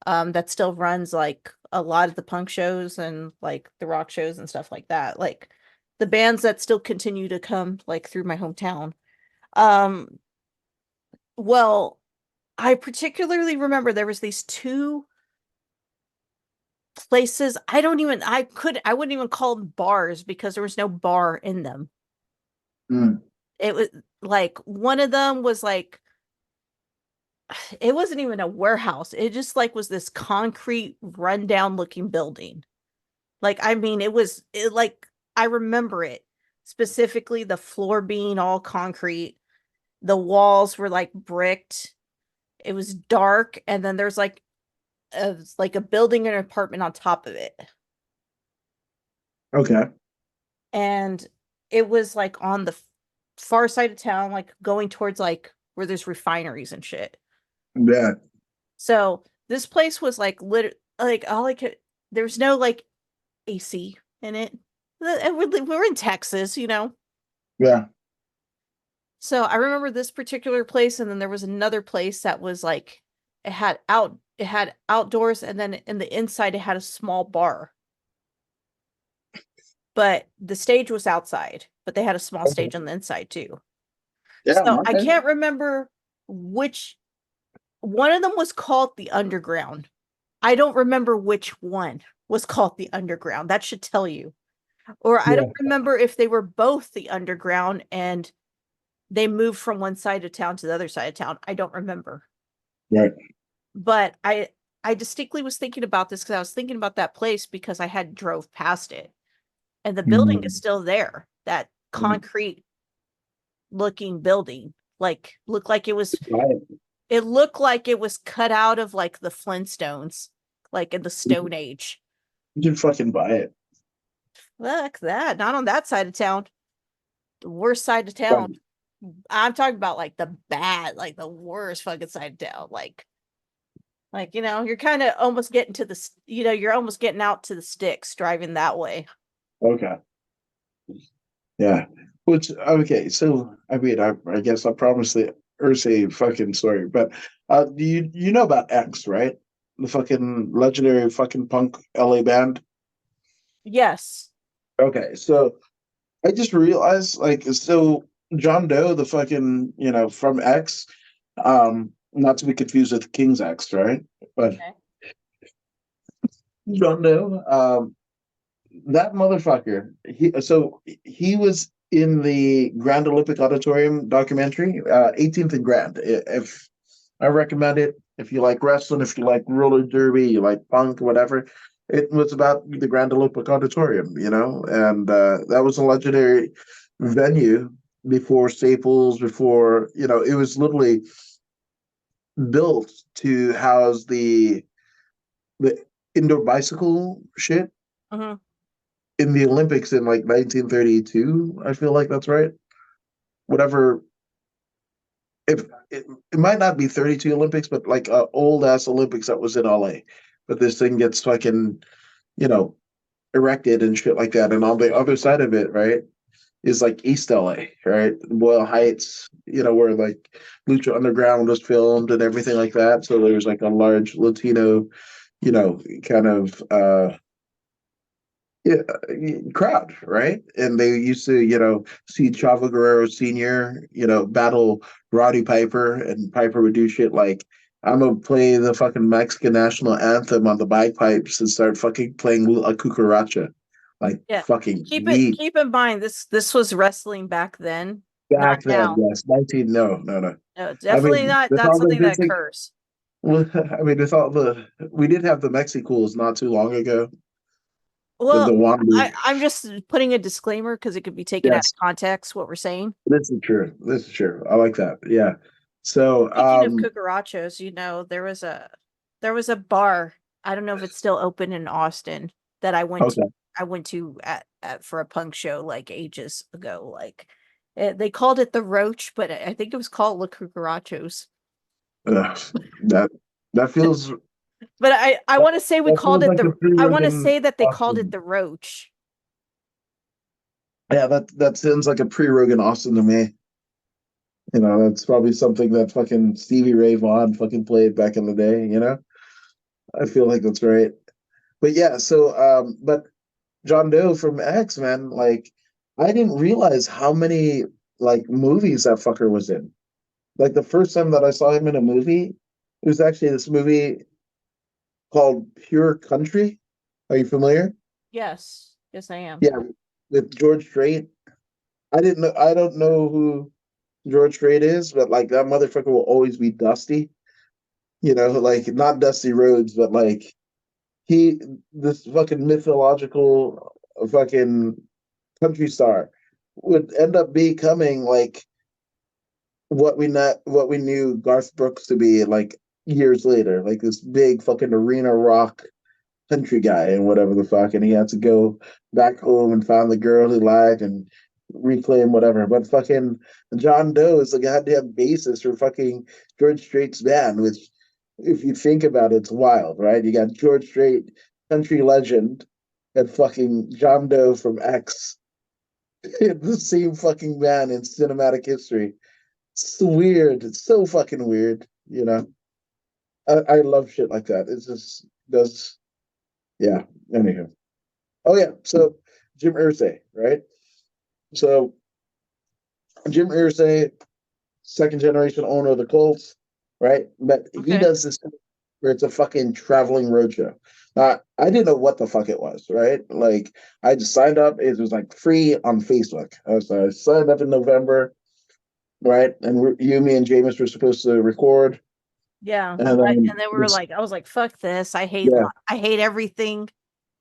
that still runs like a lot of the punk shows and like the rock shows and stuff like that, like the bands that still continue to come like through my hometown. um well, I particularly remember there was these two places. I wouldn't even call them bars because there was no bar in them. Mm. It was like one of them was like it wasn't even a warehouse. It just like was this concrete rundown looking building. Like I mean like I remember it specifically, the floor being all concrete, the walls were like bricked. It was dark, and then there's like a building and an apartment on top of it. Okay. And it was like on the far side of town, like going towards like where there's refineries and shit. Yeah. So this place was like all I could, there's no like AC in it. And we're in Texas. Yeah. So I remember this particular place, and then there was another place that was like it had outdoors, and then in the inside it had a small bar. But the stage was outside, but they had a small Okay. stage on the inside too. Yeah. So I Okay. can't remember which one of them was called the Underground. I don't remember which one was called the Underground. That should tell you. Or I Yeah. don't remember if they were both the Underground and they moved from one side of town to the other side of town. I don't remember. Right. But I distinctly was thinking about this because I was thinking about that place because I had drove past it. And the building is Mm. still there. That Mm. concrete looking building. Like looked like Right. it looked like it was cut out of like the Flintstones, like in the You Stone Age. should fucking buy it. Fuck that. Not on that side of town. The worst side of Right. town. I'm talking about like the bad, like the worst fucking side of town. Like Like, you're kind of almost getting to you're almost getting out to the sticks driving that way. Okay. Yeah. Which okay, so I mean I guess I promised the Ursay fucking story, but you know about X, right? The fucking legendary fucking punk LA band. Yes. Okay, so I just realized like so John Doe, the fucking, from X, not to be confused with King's X, right? But Okay. John Doe, that motherfucker, he was in the Grand Olympic Auditorium documentary, 18th and Grand. If I recommend it, if you like wrestling, if you like roller derby, you like punk, whatever, it was about the Grand Olympic Auditorium, and that was a legendary venue before Staples, before, it was literally built to house the indoor bicycle shit Hmm. in the Olympics in like 1932. I feel like that's right. Whatever. If it might not be 32 Olympics, but like old ass Olympics that was in LA. But this thing gets fucking, you know, erected and shit like that. And on the other side of it, right, is like East LA, right? Boyle Heights, where like Lucha Underground was filmed and everything like that. So there's like a large Latino, kind of yeah, crowd, right? And they used to, see Chavo Guerrero Sr., battle Roddy Piper, and Piper would do shit like, I'm gonna play the fucking Mexican national anthem on the bagpipes and start fucking playing a cucaracha. Like Yeah. fucking Keep it neat. keep in mind this was wrestling back then, not Back then, now. yes. 19, no, no, no. No, I definitely mean, not with not all the something that basic, occurs. well, I mean, we did have the Mexicools not too long ago. The Well, Wanderers. I'm just putting a disclaimer because it could be taken out of Yes. context what we're saying. This is true. This is true. I like that. Yeah. So, Speaking of cucarachos, there was a bar. I don't know if it's still open in Austin that I went to. okay. I went to at for a punk show like ages ago. Like they called it the Roach, but I think it was called La Cucarachos. Ugh, that that feels But I want to say we that called feels it like a the. I want to pre-Rogan say that they called it Austin. the Roach. Yeah, that sounds like a pre-Rogan Austin to me. That's probably something that fucking Stevie Ray Vaughan fucking played back in the day, I feel like that's right. But yeah, so but John Doe from X, man, like I didn't realize how many like movies that fucker was in. Like the first time that I saw him in a movie, it was actually this movie called Pure Country. Are you familiar? Yes, yes, I am. Yeah, with George Strait. I don't know who George Strait is, but like that motherfucker will always be Dusty. Like not Dusty Rhodes, but like he this fucking mythological fucking country star would end up becoming like what we knew Garth Brooks to be like years later, like this big fucking arena rock country guy and whatever the fuck, and he had to go back home and find the girl he liked and reclaim whatever. But fucking John Doe is the goddamn bassist for fucking George Strait's band, which, if you think about it, it's wild, right? You got George Strait, country legend, and fucking John Doe from X in the same fucking band in cinematic history. It's weird. It's so fucking weird. I love shit like that. It just does. Yeah. Anywho. Oh yeah. So Jim Irsay, right? So Jim Irsay, second generation owner of the Colts, right? But he Okay. does this thing where it's a fucking traveling roadshow. I didn't know what the fuck it was, right? Like I just signed up. It was like free on Facebook. I signed up in November, right? And you, me, and Jameus were supposed to record, Yeah. and then And then we were like, I was like, fuck this. yeah, I hate everything.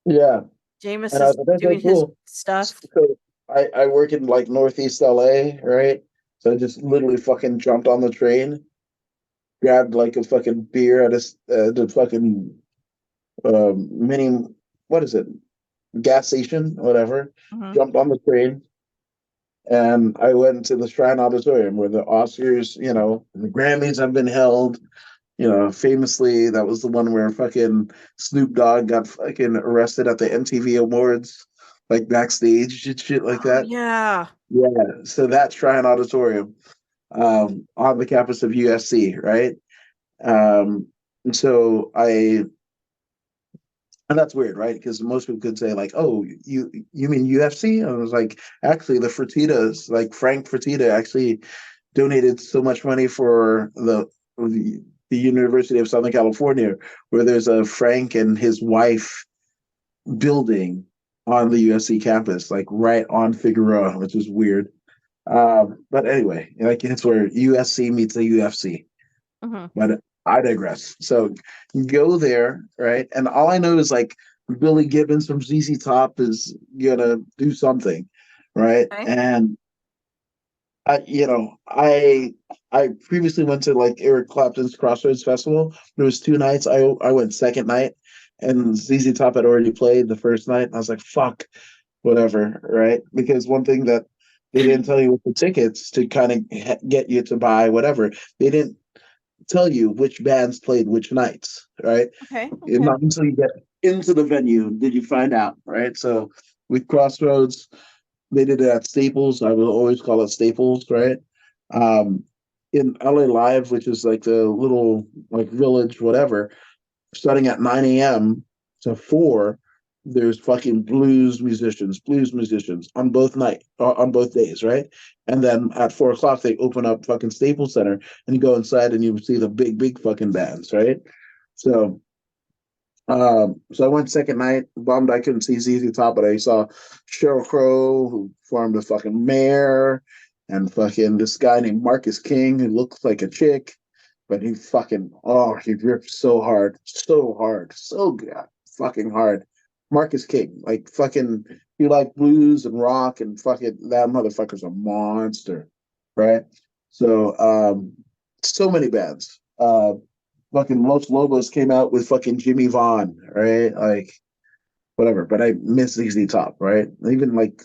yeah. Jameis And I was is like, okay, doing his cool. stuff. So I work in like Northeast LA, right? So I just literally fucking jumped on the train, grabbed like a fucking beer at the fucking mini, what is it, gas station, whatever. Hmm. Jumped on the train, and I went to the Shrine Auditorium where the Oscars, the Grammys have been held. Famously, that was the one where fucking Snoop Dogg got fucking arrested at the MTV Awards, like backstage and shit like Oh that. yeah. Yeah, so that Shrine Auditorium, on the campus of USC, right? And so and that's weird, right? Because most people could say like, "Oh, you mean UFC?" And I was like, actually, the Fertitas, like Frank Fertitta, actually donated so much money for the University of Southern California, where there's a Frank and his wife building on the USC campus, like right on Figueroa, which is weird. But anyway, like it's where USC meets the UFC. Hmm. But I digress. So go there, right? And all I know is like Billy Gibbons from ZZ Top is gonna do something, right? Okay. And I previously went to like Eric Clapton's Crossroads Festival. There was 2 nights. I went second night, and ZZ Top had already played the first night. And I was like, fuck, whatever, right? Because one thing that they didn't tell you with the tickets to kind of get you to buy whatever, they didn't tell you which bands played which nights, right? Okay. And Okay. not until you get into the venue did you find out, right? So with Crossroads, they did it at Staples. I will always call it Staples, right? Um, in LA Live, which is like the little like village, whatever, starting at 9 a.m. to 4, there's fucking blues musicians on both days, right? And then at 4 o'clock they open up fucking Staples Center and you go inside and you see the big fucking bands, right? So so I went second night, bummed I couldn't see ZZ Top, but I saw Sheryl Crow, who formed a fucking mayor, and fucking this guy named Marcus King, who looks like a chick, but he ripped so hard, so good, fucking hard. Marcus King, like fucking, you like blues and rock, and fucking that motherfucker's a monster, right? So, so many bands. Fucking Los Lobos came out with fucking Jimmy Vaughn, right? Like whatever. But I miss ZZ Top, right? Even like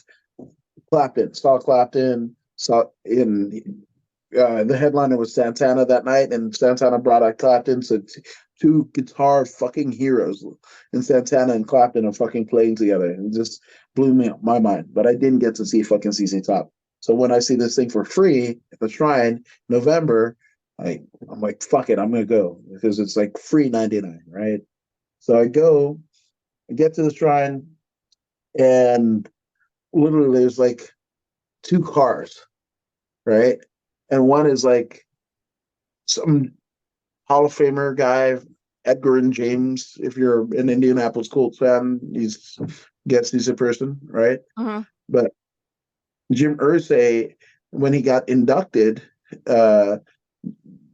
saw in the headliner was Santana that night, and Santana brought out Clapton. So two guitar fucking heroes, and Santana and Clapton are fucking playing together, and it just blew me up my mind. But I didn't get to see fucking ZZ Top. So when I see this thing for free at the Shrine, November, I'm like, fuck it, I'm gonna go because it's like free 99, right? So I go, I get to the Shrine, and literally there's like two cars, right? And one is like some Hall of Famer guy, Edgar and James. If you're an Indianapolis Colts fan, he's a person, right? Hmm. But Jim Irsay, when he got inducted, uh,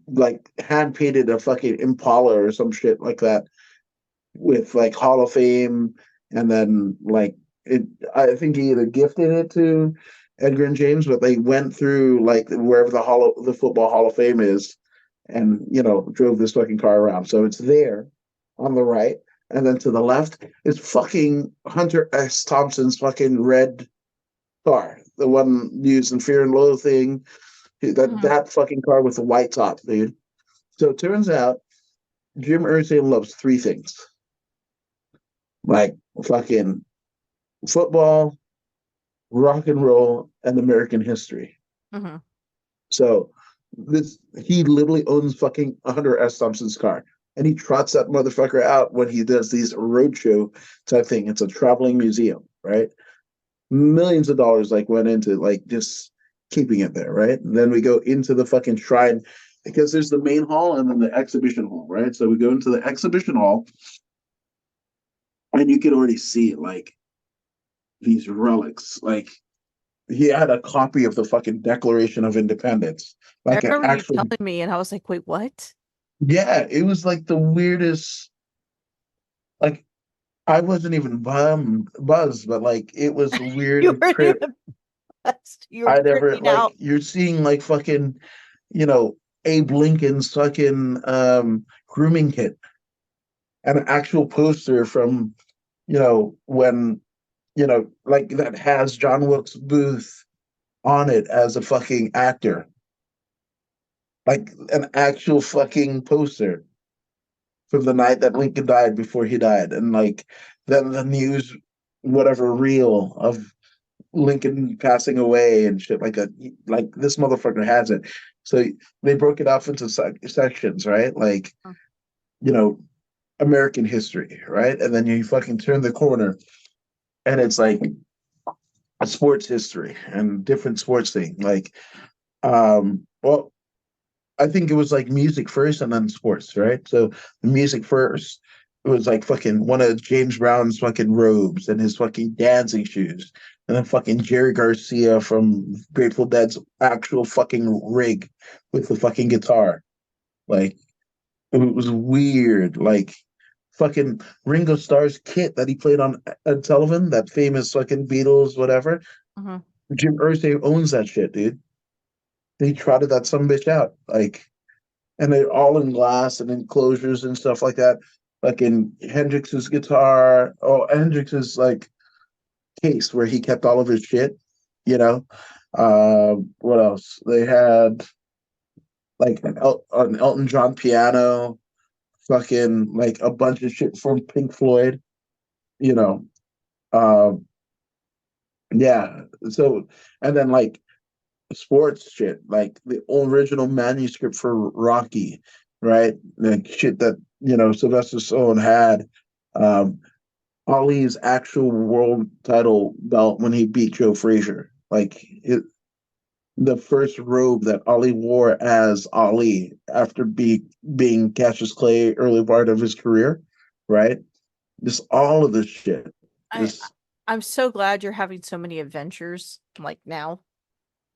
like hand painted a fucking Impala or some shit like that with like Hall of Fame, and then like it. I think he either gifted it to Edgar and James, but they went through like wherever the football Hall of Fame is, and drove this fucking car around. So it's there on the right, and then to the left is fucking Hunter S. Thompson's fucking red car, the one used in Fear and Loathing. Hmm. That fucking car with the white top, dude. So it turns out Jim Irsay loves three things, like fucking football, rock and roll, and American history. Hmm. So this he literally owns fucking Hunter S. Thompson's car. And he trots that motherfucker out when he does these roadshow type thing. It's a traveling museum, right? Millions of dollars like went into like just keeping it there, right? And then we go into the fucking shrine because there's the main hall and then the exhibition hall, right? So we go into the exhibition hall and you can already see like these relics. Like he had a copy of the fucking Declaration of Independence, I like an remember you actual. telling me, and I was like, "Wait, what?" Yeah, it was like the weirdest. Like I wasn't even buzzed, but like it was the You weirdest weren't trip even blessed. You were I'd ever tripping like. out. You're seeing like fucking, you know, Abe Lincoln's fucking grooming kit, and an actual poster from when like that has John Wilkes Booth on it as a fucking actor, like an actual fucking poster. from the night that Lincoln died before he died, and like then the news, whatever reel of Lincoln passing away and shit like that. Like this motherfucker has it. So they broke it off into sections, right? Like, you know, American history, right? And then you fucking turn the corner and it's like a sports history and different sports thing. Like, well, I think it was like music first and then sports, right? So the music first, it was like fucking one of James Brown's fucking robes and his fucking dancing shoes. And then fucking Jerry Garcia from Grateful Dead's actual fucking rig with the fucking guitar. Like, it was weird. Like, fucking Ringo Starr's kit that he played on Ed Sullivan, that famous fucking Beatles, whatever. Mhm. Jim Irsay owns that shit, dude. They trotted that some bitch out. Like, and they're all in glass and enclosures and stuff like that. Like in Hendrix's guitar, oh Hendrix's like case where he kept all of his shit, you know. What else? They had like an Elton John piano, fucking like a bunch of shit from Pink Floyd, you know. Um, yeah. So and then like sports shit, like the original manuscript for Rocky, right? Like shit that, Sylvester Stallone had. Um, Ali's actual world title belt when he beat Joe Frazier. Like the first robe that Ali wore as Ali after being Cassius Clay early part of his career, right? Just all of this shit. I Just I'm so glad you're having so many adventures like now.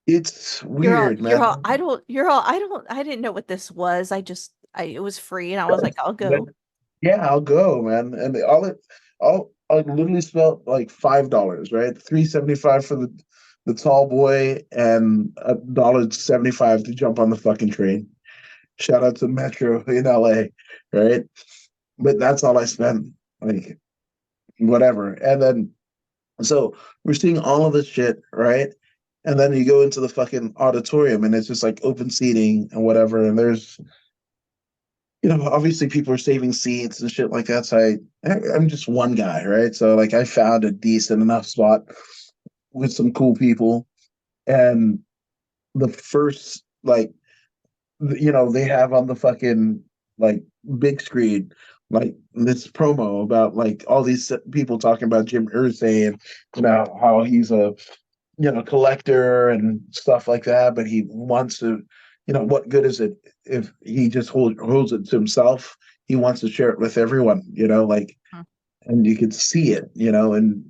it's weird, man. I didn't know what this was. It was free and I was like, I'll go. Yeah, I'll go, man. And all I literally spent like $5, right? $3.75 for the tall boy and $1.75 to jump on the fucking train. Shout out to Metro in LA, right? But that's all I spent. Like whatever. And then so we're seeing all of this shit, right? And then you go into the fucking auditorium and it's just like open seating and whatever. And there's obviously people are saving seats and shit like that. So I'm just one guy, right? So like I found a decent enough spot with some cool people. And the first like they have on the fucking like big screen like this promo about like all these people talking about Jim Irsay and how he's a collector and stuff like that, but he wants to, what good is it if he just holds it to himself? He wants to share it with everyone, like, Hmm. and you could see it, and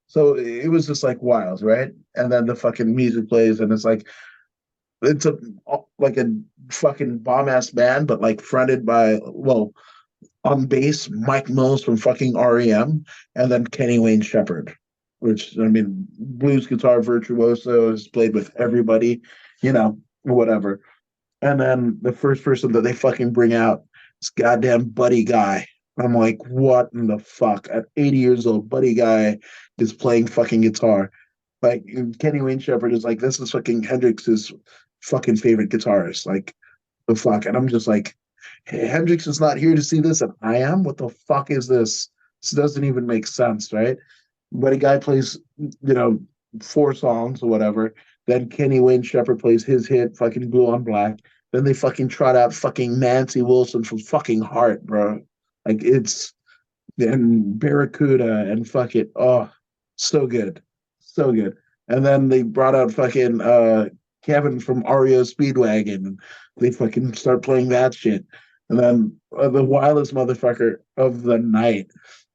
so it was just like wild, right? And then the fucking music plays, and it's like a fucking bomb ass band, but like fronted by on bass, Mike Mills from fucking REM, and then Kenny Wayne Shepherd, which I mean, blues guitar virtuoso, has played with everybody, whatever. And then the first person that they fucking bring out is goddamn Buddy Guy. I'm like, what in the fuck? At 80 years old, Buddy Guy is playing fucking guitar. Like Kenny Wayne Shepherd is like, this is fucking Hendrix's fucking favorite guitarist. Like the fuck. And I'm just like, hey, Hendrix is not here to see this, and I am. What the fuck is this? This doesn't even make sense, right? But a guy plays, 4 songs or whatever. Then Kenny Wayne Shepherd plays his hit, fucking Blue on Black. Then they fucking trot out fucking Nancy Wilson from fucking Heart, bro. Like it's and Barracuda and fuck it. Oh, so good. So good. And then they brought out fucking Kevin from REO Speedwagon and they fucking start playing that shit. And then the wildest motherfucker of the night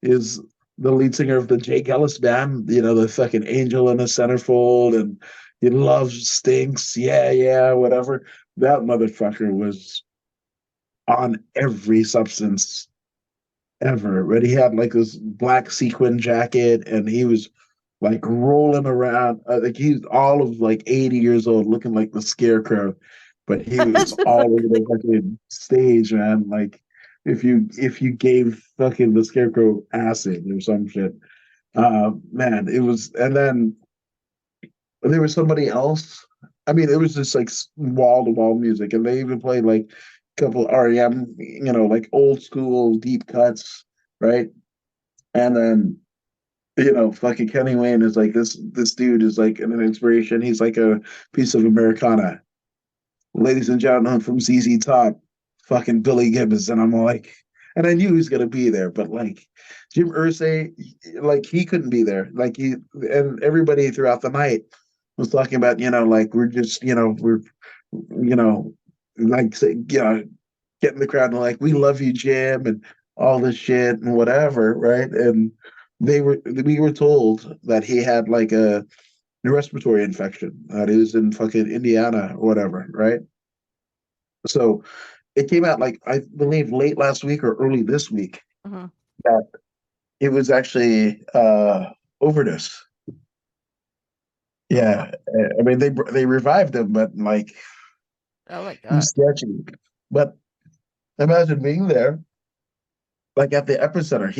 is the lead singer of the Jake Ellis band, the fucking angel in a centerfold and he loves stinks. Yeah, yeah, whatever. That motherfucker was on every substance ever. But he had like this black sequin jacket and he was like rolling around. Like he's all of like 80 years old, looking like the scarecrow, but he was all over the fucking stage, man. Like if you gave fucking the scarecrow acid or some shit, man, it was. And then there was somebody else. I mean, it was just like wall to wall music, and they even played like couple REM, like old school deep cuts, right? And then fucking Kenny Wayne is like this dude is like an inspiration. He's like a piece of Americana. Ladies and gentlemen from ZZ Top, fucking Billy Gibbons, and I'm like, and I knew he was gonna be there, but like Jim Irsay, like he couldn't be there. Like he and everybody throughout the night was talking about, like we're just, you know, like getting the crowd and like we love you, Jim, and all this shit and whatever, right? And we were told that he had like a respiratory infection, that he was in fucking Indiana or whatever, right? So it came out like I believe late last week or early this week Mhm. that it was actually overdose. Oh, Yeah, I mean they revived him, but like oh my it was God. sketchy. But imagine being there, like at the epicenter.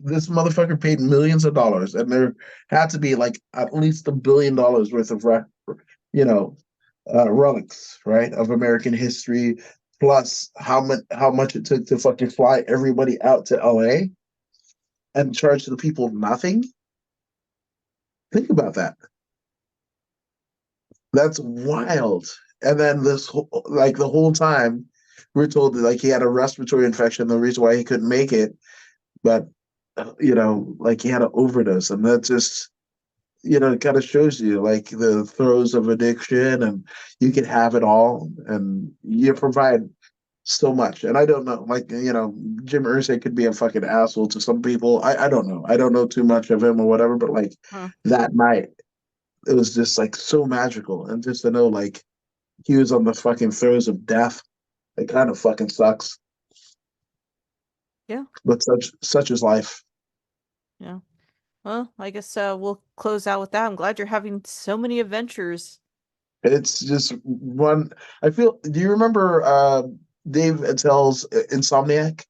This motherfucker paid millions of dollars, and there had to be like at least $1 billion worth of you know relics, right, of American history, plus how much it took to fucking fly everybody out to LA and charge the people nothing. Think about that. That's wild. And then like the whole time, we're told that like he had a respiratory infection, the reason why he couldn't make it, but like he had an overdose, and that just it kind of shows you like the throes of addiction, and you can have it all, and you provide so much. And I don't know, like Jim Irsay could be a fucking asshole to some people. I don't know. I don't know too much of him or whatever, but like Hmm. that night, it was just like so magical, and just to know like he was on the fucking throes of death. It kind of fucking sucks, Yeah. but such is life. Yeah. Well, I guess we'll close out with that. I'm glad you're having so many adventures. It's just one. I feel. Do you remember Dave Attell's Insomniac?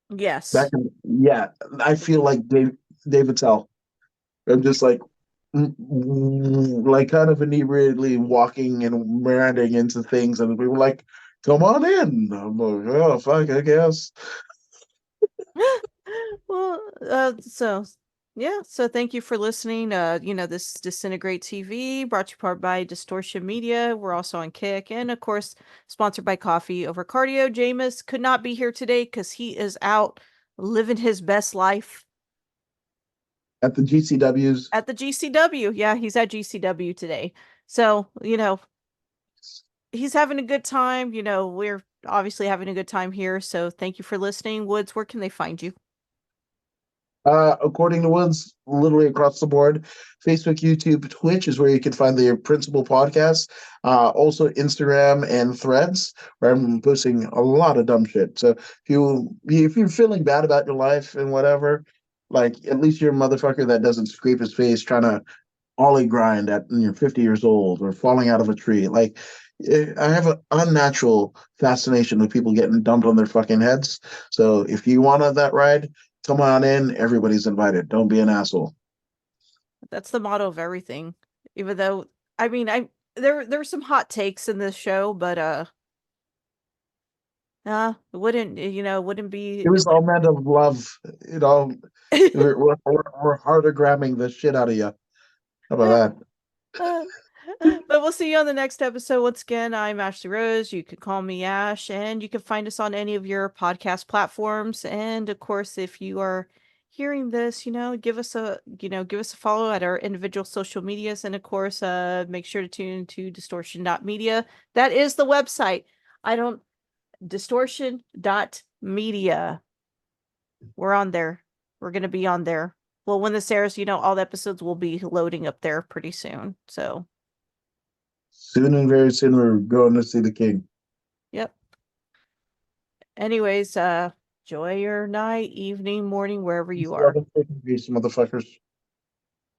Back Yes. in, yeah, I feel like Dave Attell. I'm just like, like kind of inebriatedly walking and miranding into things, and we were like, "Come on in." I'm like, "Oh fuck, I guess." Well, so yeah, so thank you for listening. This is Disintegrate TV, brought to you part by Distortion Media. We're also on Kick, and of course, sponsored by Coffee Over Cardio. Jameus could not be here today because he is out living his best life At the GCW's, at the GCW. Yeah, he's at GCW today. So, he's having a good time. We're obviously having a good time here. So thank you for listening. Woods, where can they find you? according to Woods, literally across the board. Facebook, YouTube, Twitch is where you can find the principal podcasts. Also Instagram and Threads, where I'm posting a lot of dumb shit. So if you're feeling bad about your life and whatever, like at least you're a motherfucker that doesn't scrape his face trying to ollie grind at 50 years old or falling out of a tree. Like I have an unnatural fascination with people getting dumped on their fucking heads. So if you want that ride, come on in. Everybody's invited. Don't be an asshole. That's the motto of everything. Even though, I mean, there were some hot takes in this show, but it wouldn't be It was all like meant of love. You know, we're hardogramming the shit out of you. How about that? but we'll see you on the next episode. Once again, I'm Ashley Rose. You can call me Ash, and you can find us on any of your podcast platforms. And of course, if you are hearing this, give us a follow at our individual social medias. And of course, make sure to tune into distortion.media. That is the website. I don't distortion.media. We're on there. We're gonna be on there. Well, when this airs, all the episodes will be loading up there pretty soon. So Soon and very soon, we're going to see the king. yep. Anyways, enjoy your night, evening, morning, wherever you Peace, love, are. and fucking peace, motherfuckers.